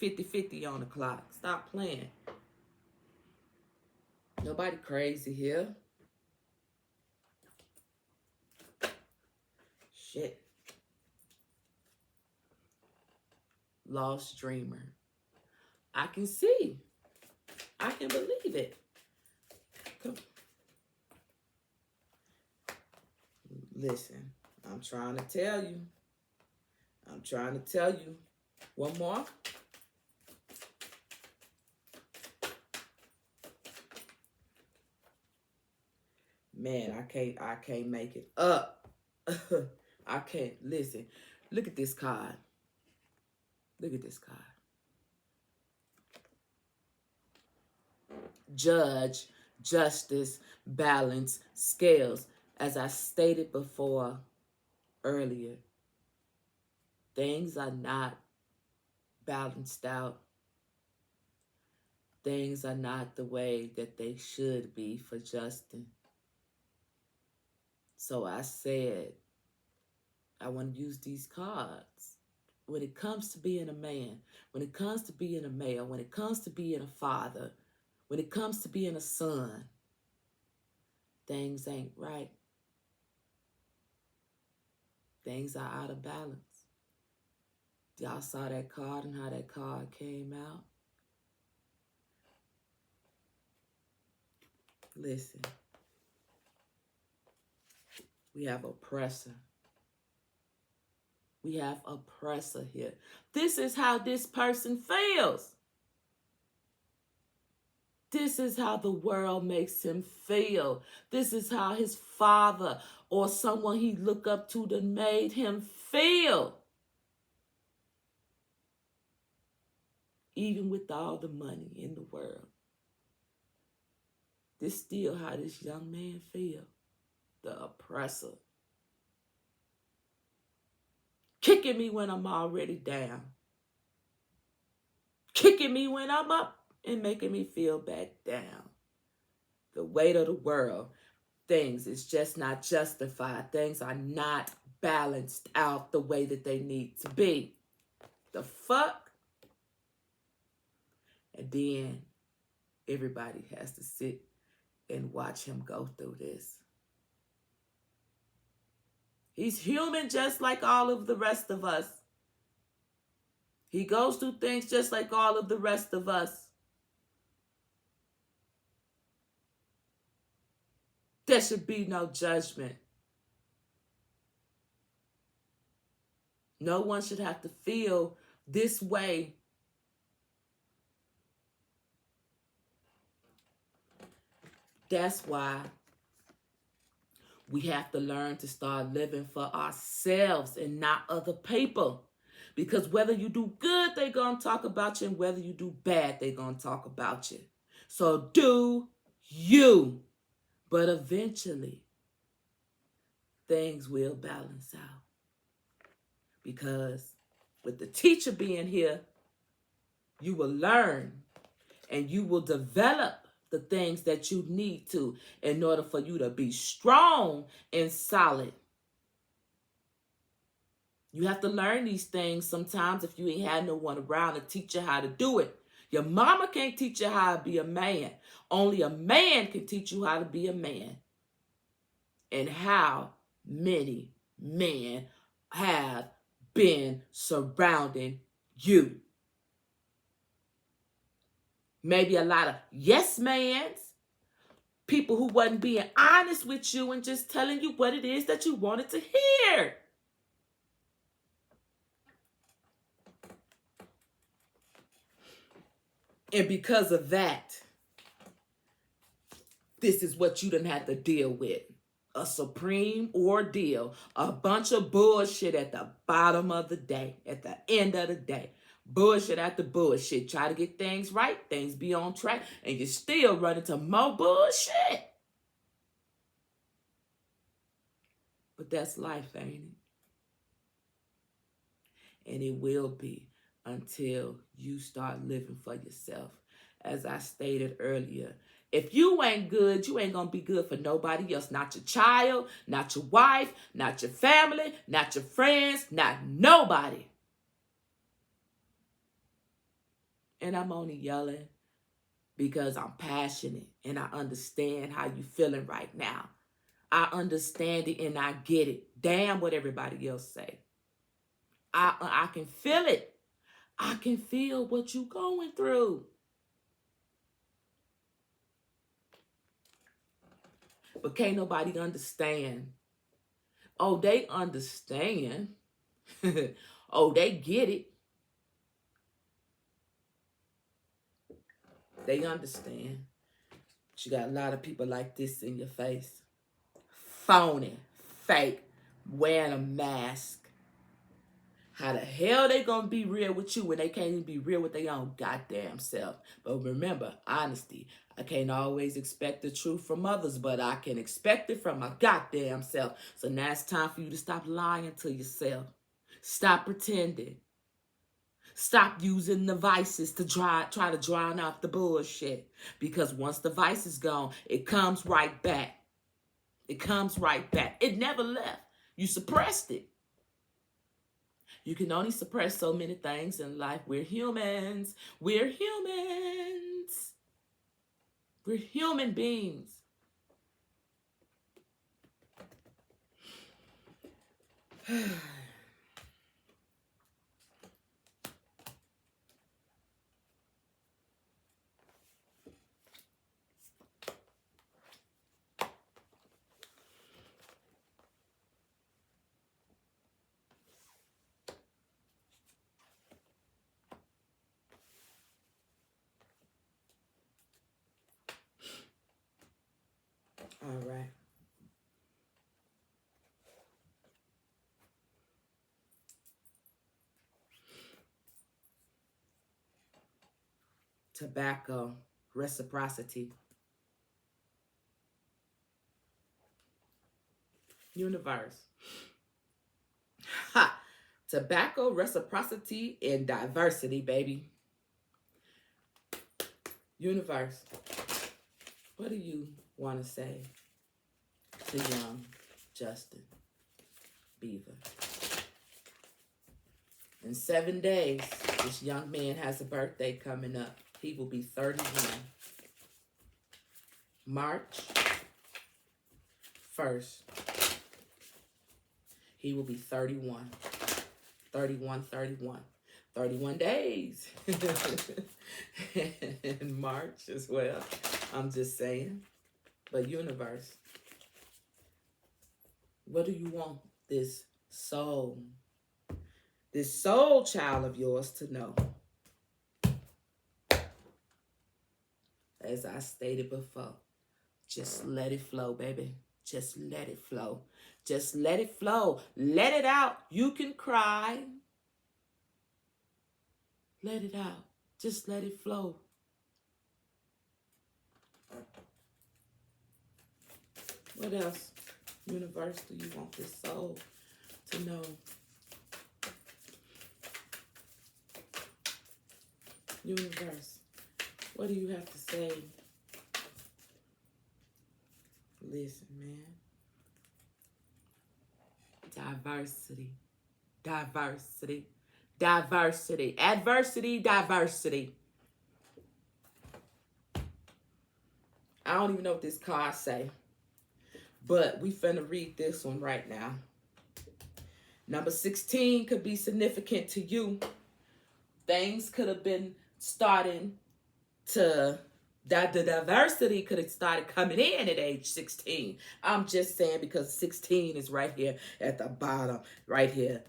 50-50 on the clock. Stop playing. Nobody crazy here. Shit. Lost dreamer. I can see. I can believe it. Come. Listen, I'm trying to tell you. I'm trying to tell you. One more. Man, I can't make it up. I can't. Listen. Look at this card. Look at this card. Judge, justice, balance, scales. As I stated before earlier, things are not balanced out. Things are not the way that they should be for Justin. So I said, I want to use these cards. When it comes to being a man, when it comes to being a male, when it comes to being a father, when it comes to being a son, things ain't right. Things are out of balance. Y'all saw that card and how that card came out? Listen. We have oppressor. We have oppressor here. This is how this person feels. This is how the world makes him feel. This is how his father or someone he looked up to that made him feel. Even with all the money in the world. This is still how this young man feels. The oppressor. Kicking me when I'm already down. Kicking me when I'm up and making me feel back down. The weight of the world. Things is just not justified. Things are not balanced out the way that they need to be. The fuck? And then everybody has to sit and watch him go through this. He's human just like all of the rest of us. He goes through things just like all of the rest of us. There should be no judgment. No one should have to feel this way. That's why we have to learn to start living for ourselves and not other people. Because whether you do good, they're going to talk about you. And whether you do bad, they're going to talk about you. So do you. But eventually, things will balance out. Because with the teacher being here, you will learn and you will develop the things that you need to in order for you to be strong and solid. You have to learn these things sometimes if you ain't had no one around to teach you how to do it. Your mama can't teach you how to be a man. Only a man can teach you how to be a man. And how many men have been surrounding you? Maybe a lot of yes mans, people who wasn't being honest with you and just telling you what it is that you wanted to hear. And because of that, this is what you done have to deal with. A supreme ordeal. A bunch of bullshit at the bottom of the day. At the end of the day. Bullshit after bullshit. Try to get things right. Things be on track. And you still run into more bullshit. But that's life, ain't it? And it will be until you start living for yourself. As I stated earlier, if you ain't good, you ain't going to be good for nobody else. Not your child, not your wife, not your family, not your friends, not nobody. And I'm only yelling because I'm passionate and I understand how you feeling right now. I understand it and I get it. Damn what everybody else say. I can feel it. I can feel what you going through. But can't nobody understand. Oh, they understand. Oh, they get it. They understand. But you got a lot of people like this in your face. Phony, fake, wearing a mask. How the hell they gonna be real with you when they can't even be real with their own goddamn self? But remember, honesty. I can't always expect the truth from others, but I can expect it from my goddamn self. So now it's time for you to stop lying to yourself. Stop pretending. Stop using the vices to try to drown out the bullshit. Because once the vice is gone, it comes right back. It comes right back. It never left. You suppressed it. You can only suppress so many things in life. We're humans. We're humans. We're human beings. All right. Tobacco, reciprocity. Universe. Ha! Tobacco, reciprocity, and diversity, baby. Universe. What do you want to say to young Justin Bieber? In 7 days, this young man has a birthday coming up. He will be 31. March 1st. He will be 31. 31, 31. 31 days. In March as well. I'm just saying. But universe, what do you want this soul child of yours to know? As I stated before, just let it flow, baby. Just let it flow. Just let it flow. Let it out. You can cry. Let it out. Just let it flow. What else, universe, do you want this soul to know? Universe, what do you have to say? Listen, man. Diversity. Diversity. Diversity. Adversity, diversity. I don't even know what this card say. But we finna read this one right now. Number 16 could be significant to you. Things could have been starting to, the diversity could have started coming in at age 16. I'm just saying because 16 is right here at the bottom, right here.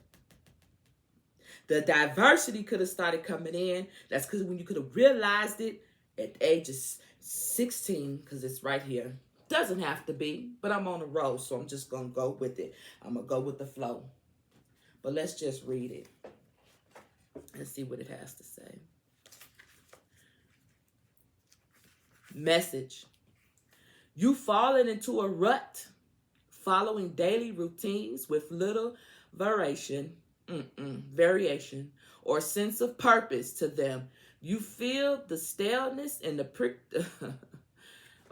The diversity could have started coming in. That's because when you could have realized it at the age of 16, because it's right here. Doesn't have to be, but I'm on a roll, so I'm just going to go with it. I'm going to go with the flow. But let's just read it and see what it has to say. Message. You've fallen into a rut, following daily routines with little variation or sense of purpose to them. You feel the staleness and the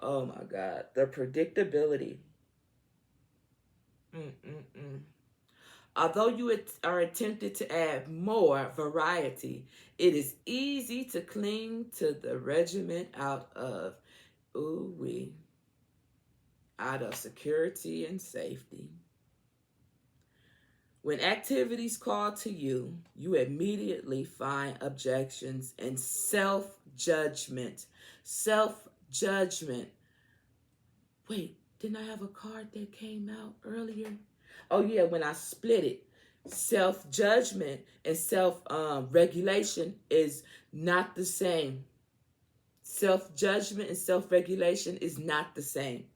oh my God, the predictability. Although you are attempted to add more variety, it is easy to cling to the regiment out of security and safety. When activities call to you, you immediately find objections and self-judgment. Self-judgment. Wait, didn't I have a card that came out earlier? Oh yeah, when I split it. Self-judgment and self-regulation is not the same. Self-judgment and self-regulation is not the same.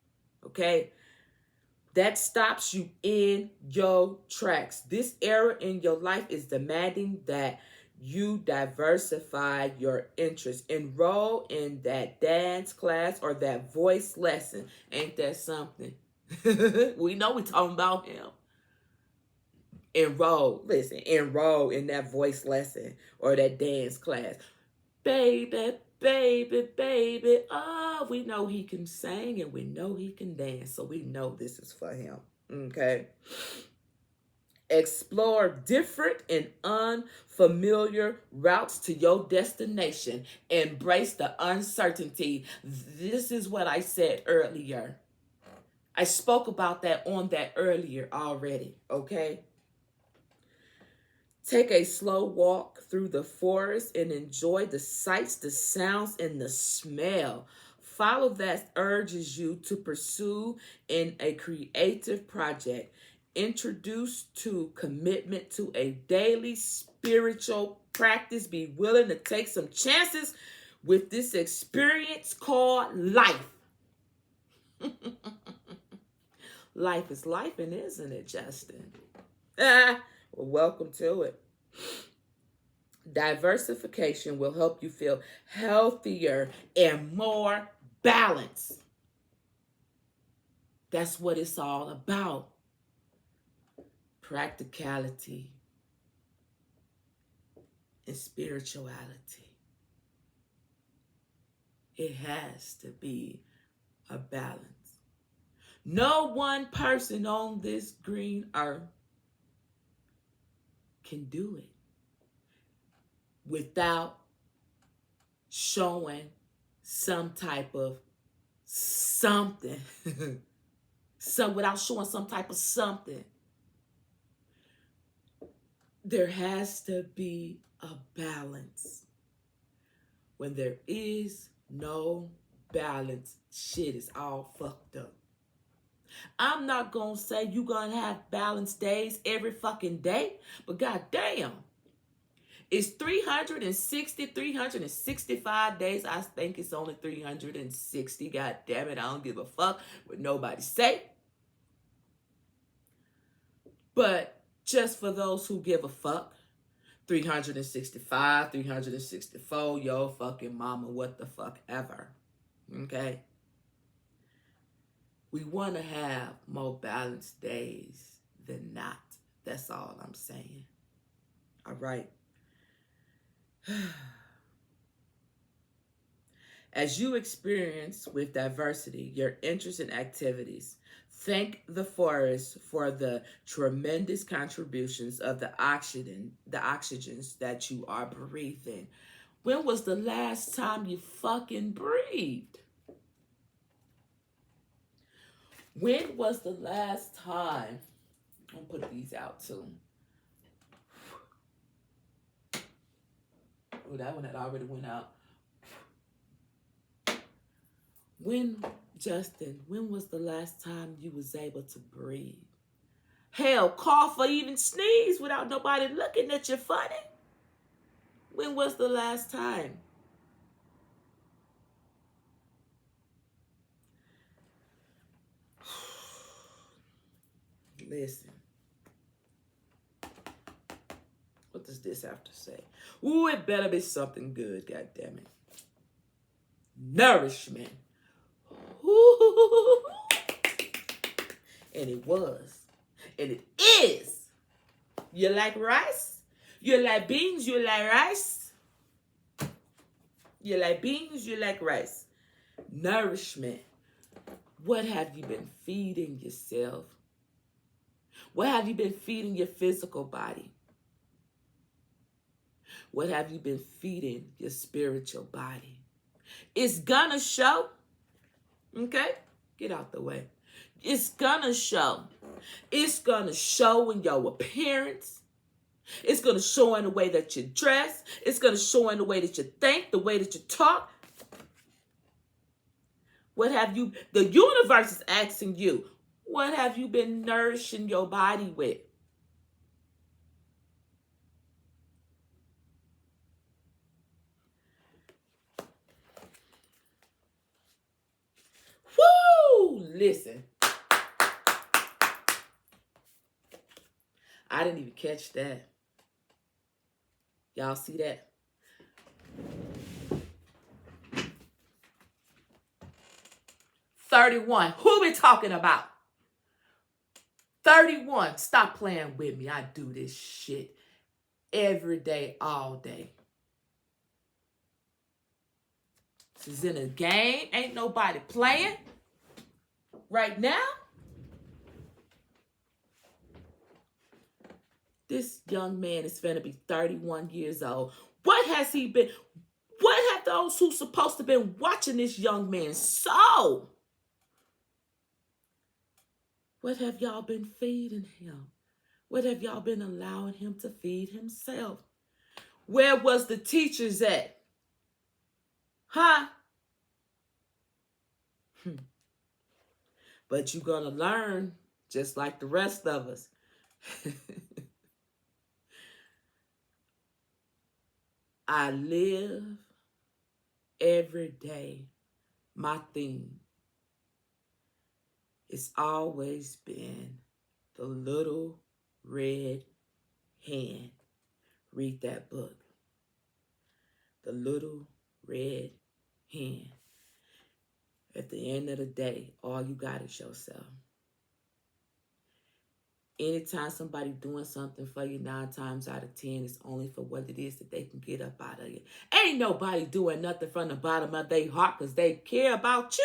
Okay? That stops you in your tracks. This era in your life is demanding that you diversify your interests. Enroll in that dance class or that voice lesson. Ain't that something? We know we talking about him. Enroll in that voice lesson or that dance class. Baby, oh, we know he can sing and we know he can dance, so we know this is for him, okay? Explore different and unfamiliar routes to your destination. Embrace the uncertainty. This is what I said earlier. I spoke about that on that earlier already, okay? Take a slow walk through the forest and enjoy the sights, the sounds, and the smell. Follow that urges you to pursue in a creative project. Introduce to commitment to a daily spiritual practice. Be willing to take some chances with this experience called life. Life is life, and isn't it, Justin? Well, welcome to it. Diversification will help you feel healthier and more balanced. That's what it's all about. Practicality and spirituality. It has to be a balance. No one person on this green earth can do it without showing some type of something. Without showing some type of something. There has to be a balance. When there is no balance, shit is all fucked up. I'm not going to say you're going to have balanced days every fucking day, but goddamn, it's 365 days. I think it's only 360. God damn it, I don't give a fuck what nobody say. But just for those who give a fuck, 365, 364, yo fucking mama, what the fuck ever. Okay? We want to have more balanced days than not. That's all I'm saying. All right. As you experience with diversity your interests and activities, thank the forest for the tremendous contributions of the oxygens that you are breathing. When was the last time you fucking breathed? When was the last time? I'm gonna put these out too. Oh, that one had already went out. Justin, when was the last time you was able to breathe? Hell, cough or even sneeze without nobody looking at you funny. When was the last time? Listen. What does this have to say? Ooh, it better be something good, goddammit. Nourishment. Ooh. And it was. And it is. You like rice? You like beans? You like rice? You like beans? You like rice? Nourishment. What have you been feeding yourself? What have you been feeding your physical body? What have you been feeding your spiritual body? It's gonna show. Okay? Get out the way. It's gonna show. It's gonna show in your appearance. It's gonna show in the way that you dress. It's gonna show in the way that you think, the way that you talk. What have you, the universe is asking you, what have you been nourishing your body with? Woo! Listen. I didn't even catch that. Y'all see that? $31. Who we talking about? 31. Stop playing with me. I do this shit every day, all day. This is in a game. Ain't nobody playing right now. This young man is finna be 31 years old. What has he been? What have those who supposed to been watching this young man so? What have y'all been feeding him? What have y'all been allowing him to feed himself? Where was the teachers at? Huh? But you're gonna learn just like the rest of us. I live every day. My theme. It's always been the little red hand. Read that book. The little red hand. At the end of the day, all you got is yourself. Anytime somebody doing something for you, 9 times out of 10, it's only for what it is that they can get up out of you. Ain't nobody doing nothing from the bottom of their heart because they care about you.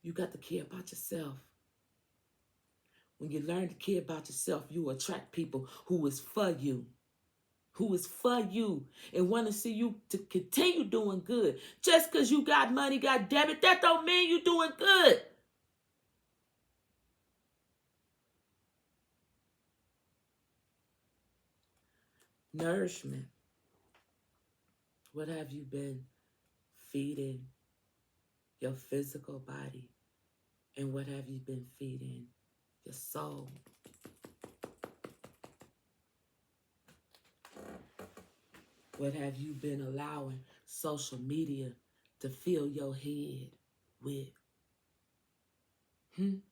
You got to care about yourself. When you learn to care about yourself, you attract people who is for you. Who is for you and want to see you to continue doing good. Just because you got money, God damn it, that don't mean you doing good. Nourishment. What have you been feeding your physical body? And what have you been feeding your soul? What have you been allowing social media to fill your head with? Get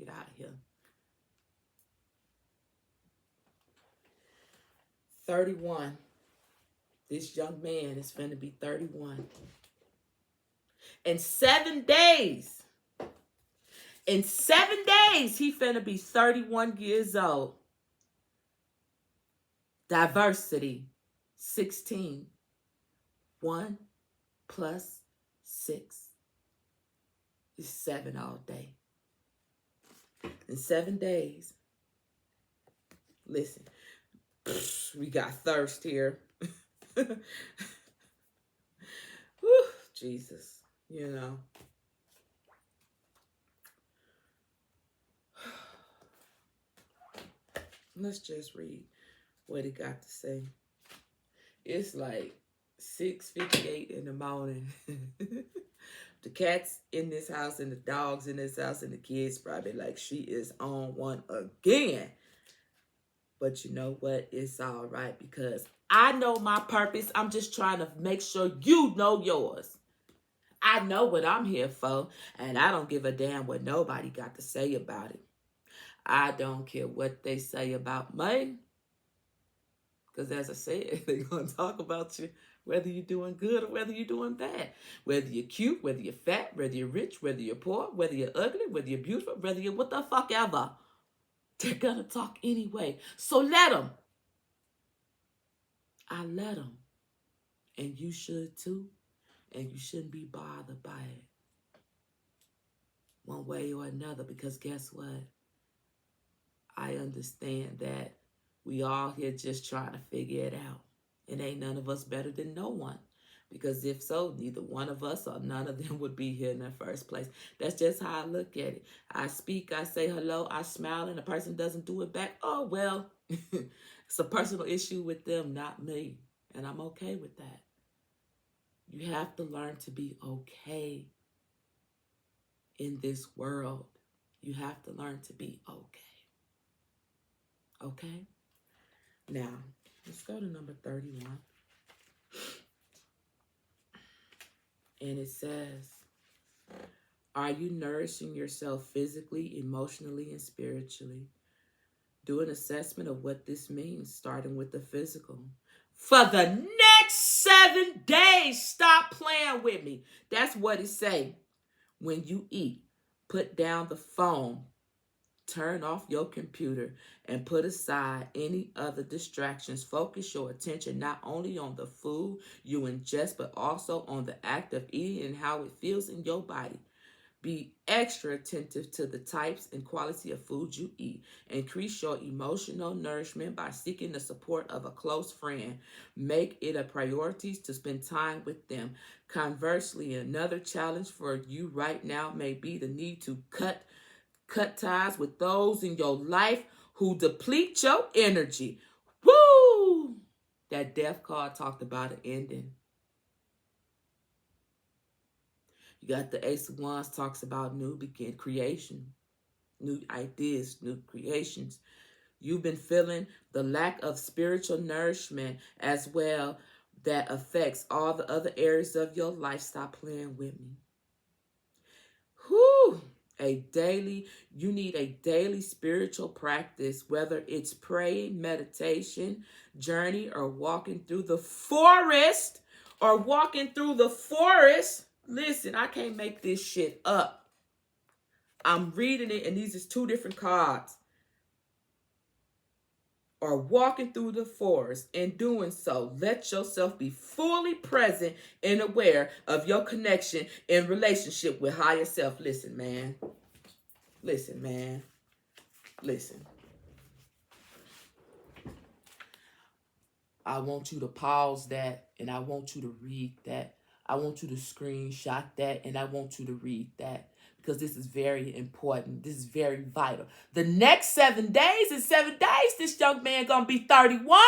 out of here. 31. This young man is finna be 31. In 7 days. In 7 days, he finna be 31 years old. Diversity, 16. 1 plus 6 is 7 all day. In 7 days, listen, we got thirst here. Whew, Jesus, you know. Let's just read what he got to say. It's like 6:58 in the morning. The cats in this house and the dogs in this house and the kids probably like, she is on one again. But you know what? It's all right because I know my purpose. I'm just trying to make sure you know yours. I know what I'm here for, and I don't give a damn what nobody got to say about it. I don't care what they say about me, because as I said, they're going to talk about you, whether you're doing good or whether you're doing bad. Whether you're cute, whether you're fat, whether you're rich, whether you're poor, whether you're ugly, whether you're beautiful, whether you're what the fuck ever. They're going to talk anyway. So let them. I let them. And you should too. And you shouldn't be bothered by it one way or another, because guess what? I understand that we all here just trying to figure it out. And ain't none of us better than no one. Because if so, neither one of us or none of them would be here in the first place. That's just how I look at it. I speak, I say hello, I smile, and the person doesn't do it back. Oh, well, it's a personal issue with them, not me. And I'm okay with that. You have to learn to be okay in this world. You have to learn to be okay. Okay? Now, let's go to number 31. And it says, are you nourishing yourself physically, emotionally, and spiritually? Do an assessment of what this means, starting with the physical. For the next 7 days, stop playing with me. That's what it say. When you eat, put down the phone, turn off your computer, and put aside any other distractions. Focus your attention not only on the food you ingest, but also on the act of eating and how it feels in your body. Be extra attentive to the types and quality of food you eat. Increase your emotional nourishment by seeking the support of a close friend. Make it a priority to spend time with them. Conversely, another challenge for you right now may be the need to cut ties with those in your life who deplete your energy. Woo! That death card talked about an ending. You got the Ace of Wands, talks about new creation, new ideas, new creations. You've been feeling the lack of spiritual nourishment as well that affects all the other areas of your life. Stop playing with me. Whew! You need a daily spiritual practice, whether it's praying, meditation, journey, or walking through the forest, Listen, I can't make this shit up. I'm reading it, and these is 2 different cards. Or walking through the forest. In doing so, let yourself be fully present and aware of your connection and relationship with higher self. Listen, man. Listen. I want you to pause that, and I want you to read that. I want you to screenshot that, and I want you to read that, because this is very important. This is very vital. The next 7 days, in 7 days, this young man gonna be 31.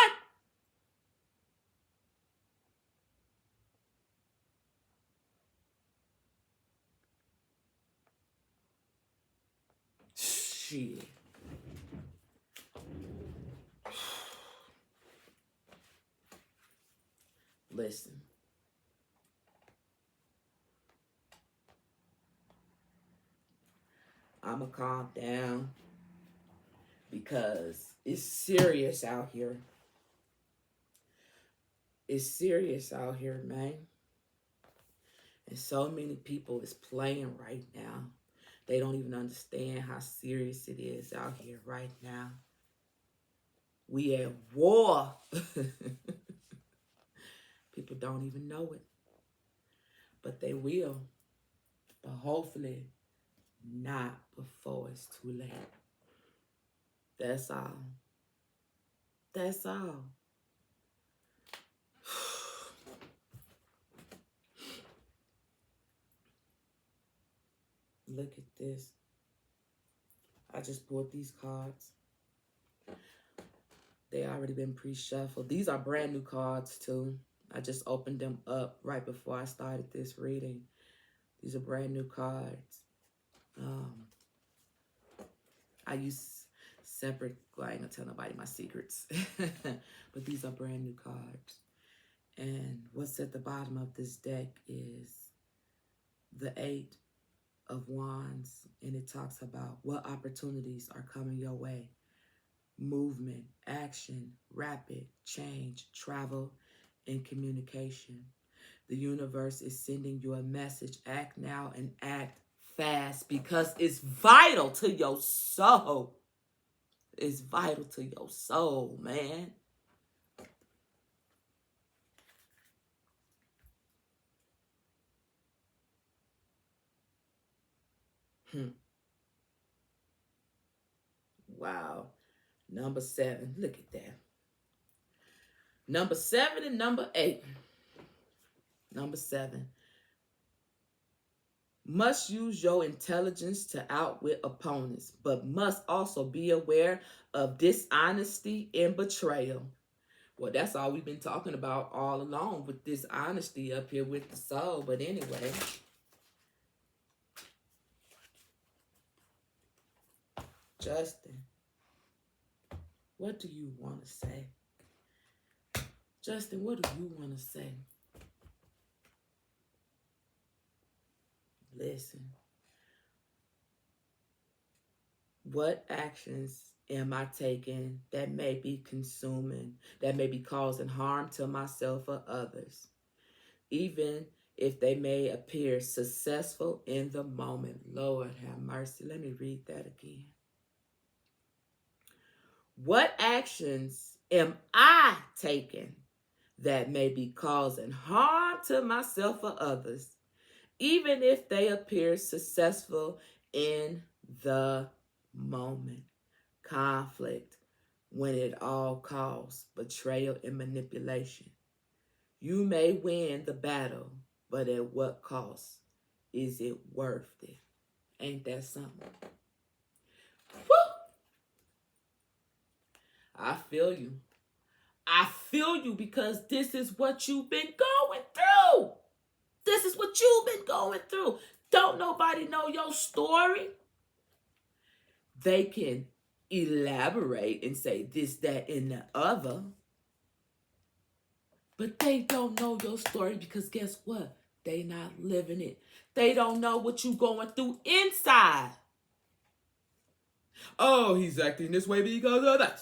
Shit. Listen. I'ma calm down, because it's serious out here. It's serious out here, man. And so many people is playing right now. They don't even understand how serious it is out here right now. We at war. People don't even know it. But they will. But hopefully not before it's too late. That's all. That's all. Look at this. I just pulled these cards. They already been pre-shuffled. These are brand new cards too. I just opened them up right before I started this reading. These are brand new cards. I use separate, well, I ain't gonna tell nobody my secrets, but these are brand new cards. And what's at the bottom of this deck is the 8 of Wands, and it talks about what opportunities are coming your way. Movement, action, rapid change, travel, and communication. The universe is sending you a message. Act now and act fast because it's vital to your soul. It's vital to your soul, man. Wow. Number 7. Look at that. Number 7 and number 8. Number 7. Must use your intelligence to outwit opponents, but must also be aware of dishonesty and betrayal. Well, that's all we've been talking about all along with this honesty up here with the soul. But anyway, Justin, what do you want to say? Justin, what do you want to say? Listen. What actions am I taking that may be consuming, that may be causing harm to myself or others, even if they may appear successful in the moment? Lord have mercy. Let me read that again. What actions am I taking that may be causing harm to myself or others, even if they appear successful in the moment? Conflict, when it all costs, betrayal and manipulation. You may win the battle, but at what cost? Is it worth it? Ain't that something? Woo! I feel you. I feel you because this is what you've been going through. This is what you've been going through. Don't nobody know your story. They can elaborate and say this, that, and the other. But they don't know your story because guess what? They not living it. They don't know what you going through inside. Oh, he's acting this way because of that.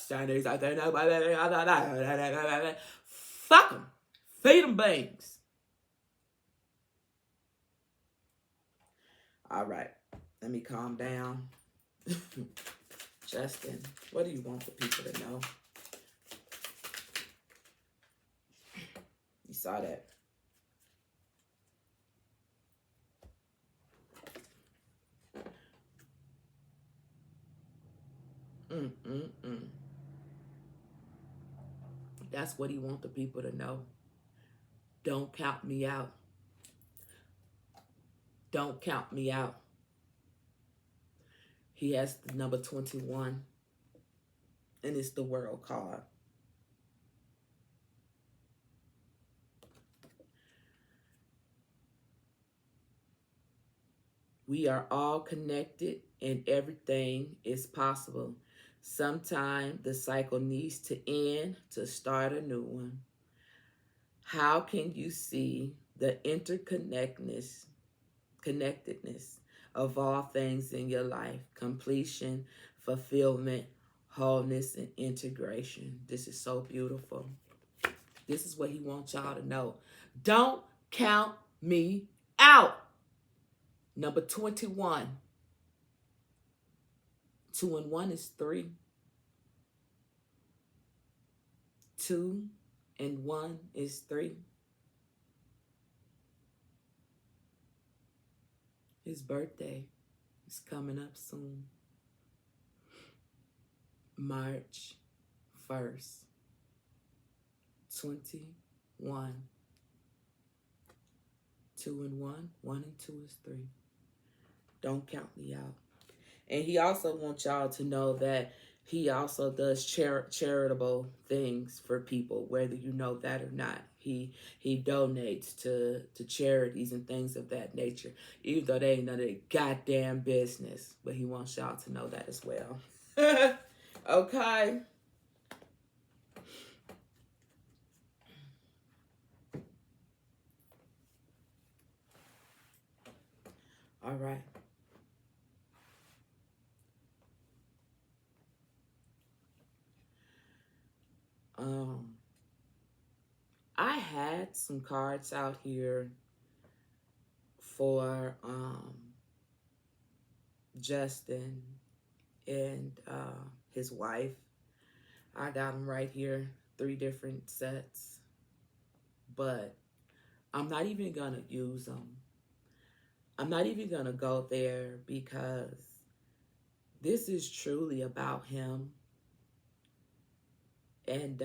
Fuck them. Feed them bangs. All right. Let me calm down. Justin, what do you want the people to know? You saw that. That's what he wants the people to know. Don't count me out. Don't count me out. He has the number 21, and it's the world card. We are all connected, and everything is possible. Sometimes the cycle needs to end to start a new one. How can you see the connectedness of all things in your life? Completion, fulfillment, wholeness, and integration. This is so beautiful. This is what he wants y'all to know. Don't count me out. Number 21. 2 and 1 is 3. 2 and 1 is 3. His birthday is coming up soon. March 1st, 21. 2 and 1, 1 and 2 is 3. Don't count me out. And he also wants y'all to know that He also does charitable things for people, whether you know that or not. He donates to charities and things of that nature, even though they ain't none of their goddamn business. But he wants y'all to know that as well. Okay. All right. Um, I had some cards out here for Justin and his wife. I got them right here, 3 different sets, but I'm not even gonna use them. I'm not even gonna go there because this is truly about him, and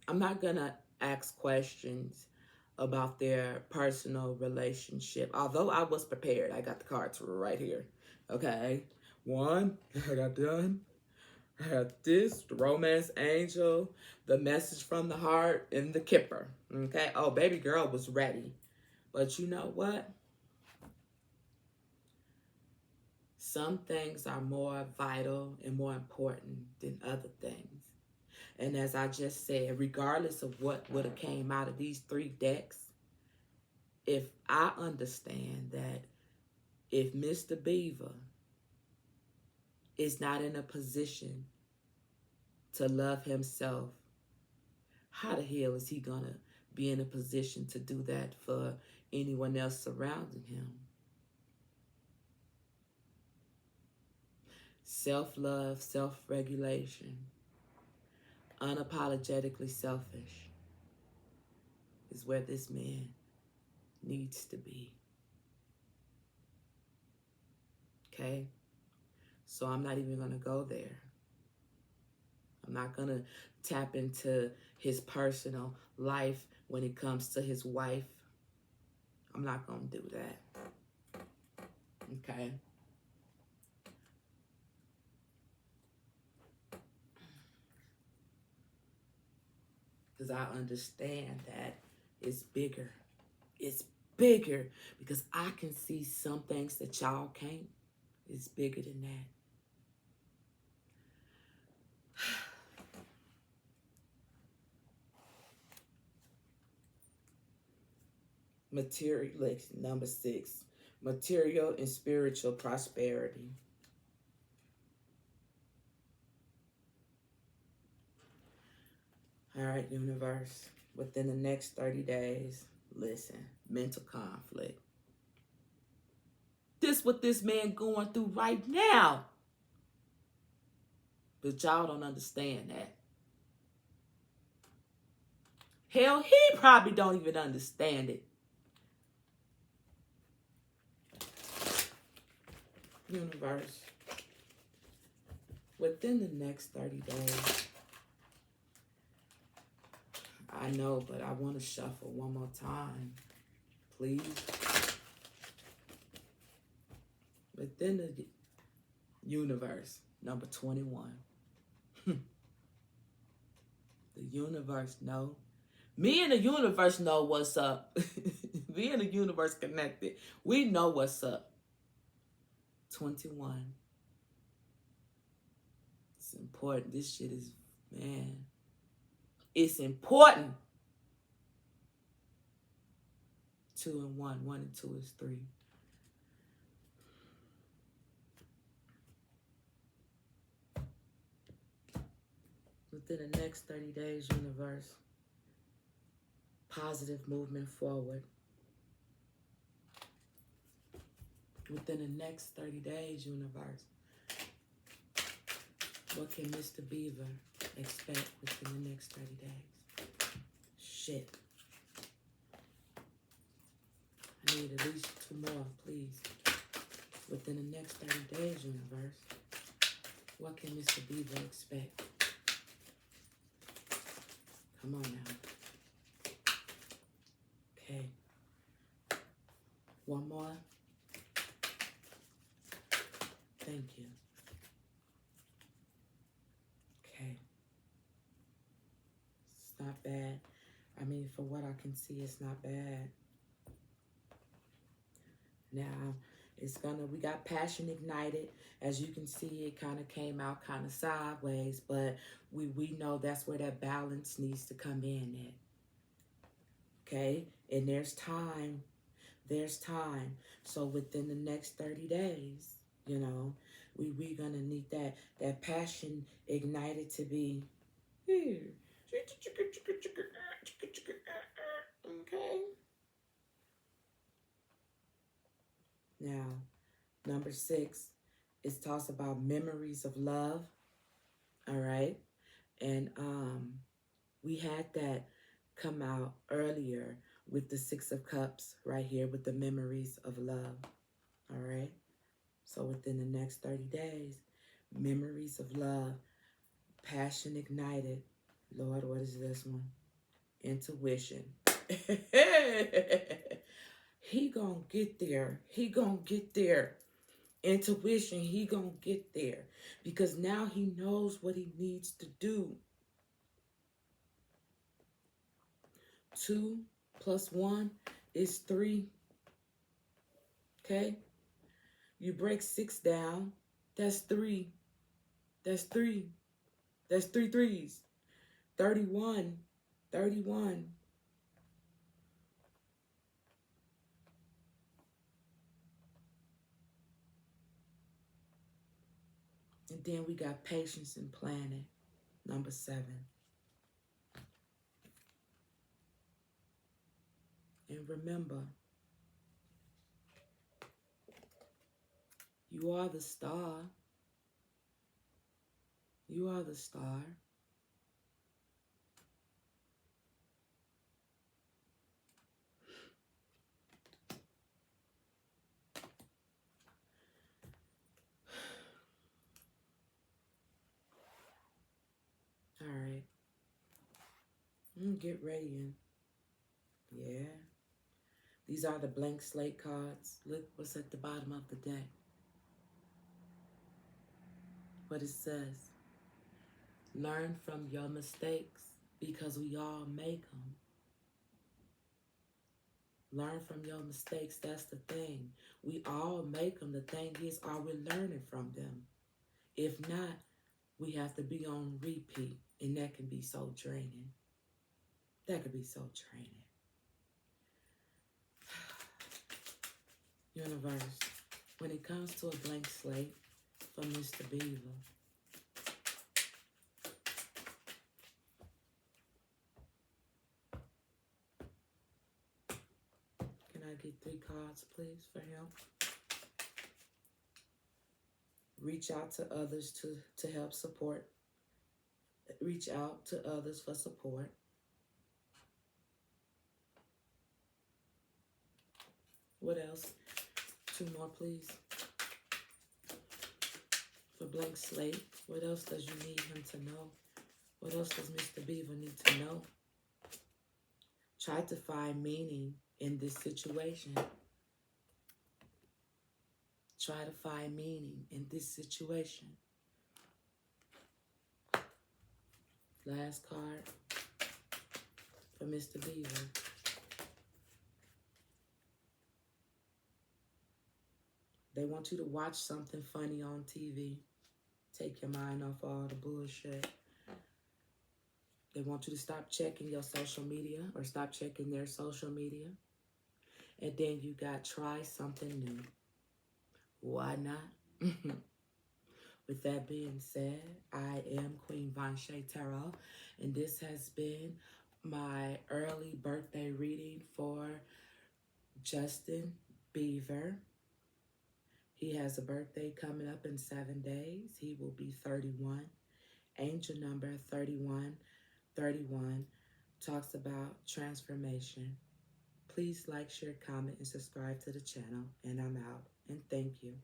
I'm not gonna ask questions about their personal relationship. Although I was prepared, I got the cards right here. Okay, 1, I got done. I have this, the romance angel, the message from the heart, and the kipper. Okay. Oh, baby girl was ready. But you know what? Some things are more vital and more important than other things. And as I just said, regardless of what would have came out of these 3 decks, if I understand that if Mr. Beaver is not in a position to love himself, how the hell is he gonna be in a position to do that for anyone else surrounding him? Self-love, self-regulation, unapologetically selfish is where this man needs to be. Okay? So I'm not even gonna go there. I'm not gonna tap into his personal life when it comes to his wife. I'm not gonna do that. Okay? Because I understand that it's bigger. It's bigger because I can see some things that y'all can't. It's bigger than that. Material, like number 6, material and spiritual prosperity. All right, universe, within the next 30 days, listen, mental conflict. This what this man going through right now. But y'all don't understand that. Hell, he probably don't even understand it. Universe, within the next 30 days, I know, but I want to shuffle one more time, please. Within the universe, number 21. The universe know. Me and the universe know what's up. Me and the universe connected. We know what's up. 21. It's important. This shit is, man. It's important. 2 and 1. 1 and 2 is 3. Within the next 30 days, universe, positive movement forward. Within the next 30 days, universe, what can Mr. Beaver expect within the next 30 days? Shit. I need at least 2 more, please. Within the next 30 days, universe, what can Mr. Beaver expect? Come on now. Okay. 1 more. Thank you. mean, for what I can see, it's not bad. Now, we got passion ignited. As you can see, it kind of came out kind of sideways, but we know that's where that balance needs to come in at. Okay? And there's time. There's time. So within the next 30 days, you know, we're going to need that passion ignited to be here. Okay? Now, number 6, it talks about memories of love. All right? And we had that come out earlier with the 6 of Cups right here with the memories of love. All right? So within the next 30 days, memories of love, passion ignited. Lord, what is this one? Intuition. He gonna get there. He gonna get there. Intuition, he gonna get there. Because now he knows what he needs to do. 2 plus 1 is 3. Okay? You break 6 down. That's 3. That's 3. That's 3 threes. 31. 31. And then we got patience and planning. Number 7. And remember, you are the star. You are the star. All right. Get ready. And yeah. These are the blank slate cards. Look what's at the bottom of the deck. What it says. Learn from your mistakes because we all make them. Learn from your mistakes. That's the thing. We all make them. The thing is, are we learning from them? If not, we have to be on repeat. And that can be so draining. That could be so draining. Universe, when it comes to a blank slate for Mr. Beaver, can I get 3 cards, please, for him? Reach out to others to help support. Reach out to others for support. What else? 2 more, please. For blank slate, what else does you need him to know? What else does Mr. Beaver need to know? Try to find meaning in this situation. Try to find meaning in this situation. Last card for Mr. Beaver. They want you to watch something funny on TV. Take your mind off all the bullshit. They want you to stop checking your social media or stop checking their social media. And then you got try something new. Why not? With that being said, I am Queen Vanshay Tarot, and this has been my early birthday reading for Justin Beaver. He has a birthday coming up in 7 days. He will be 31. Angel number 3131 talks about transformation. Please like, share, comment, and subscribe to the channel. And I'm out. And thank you.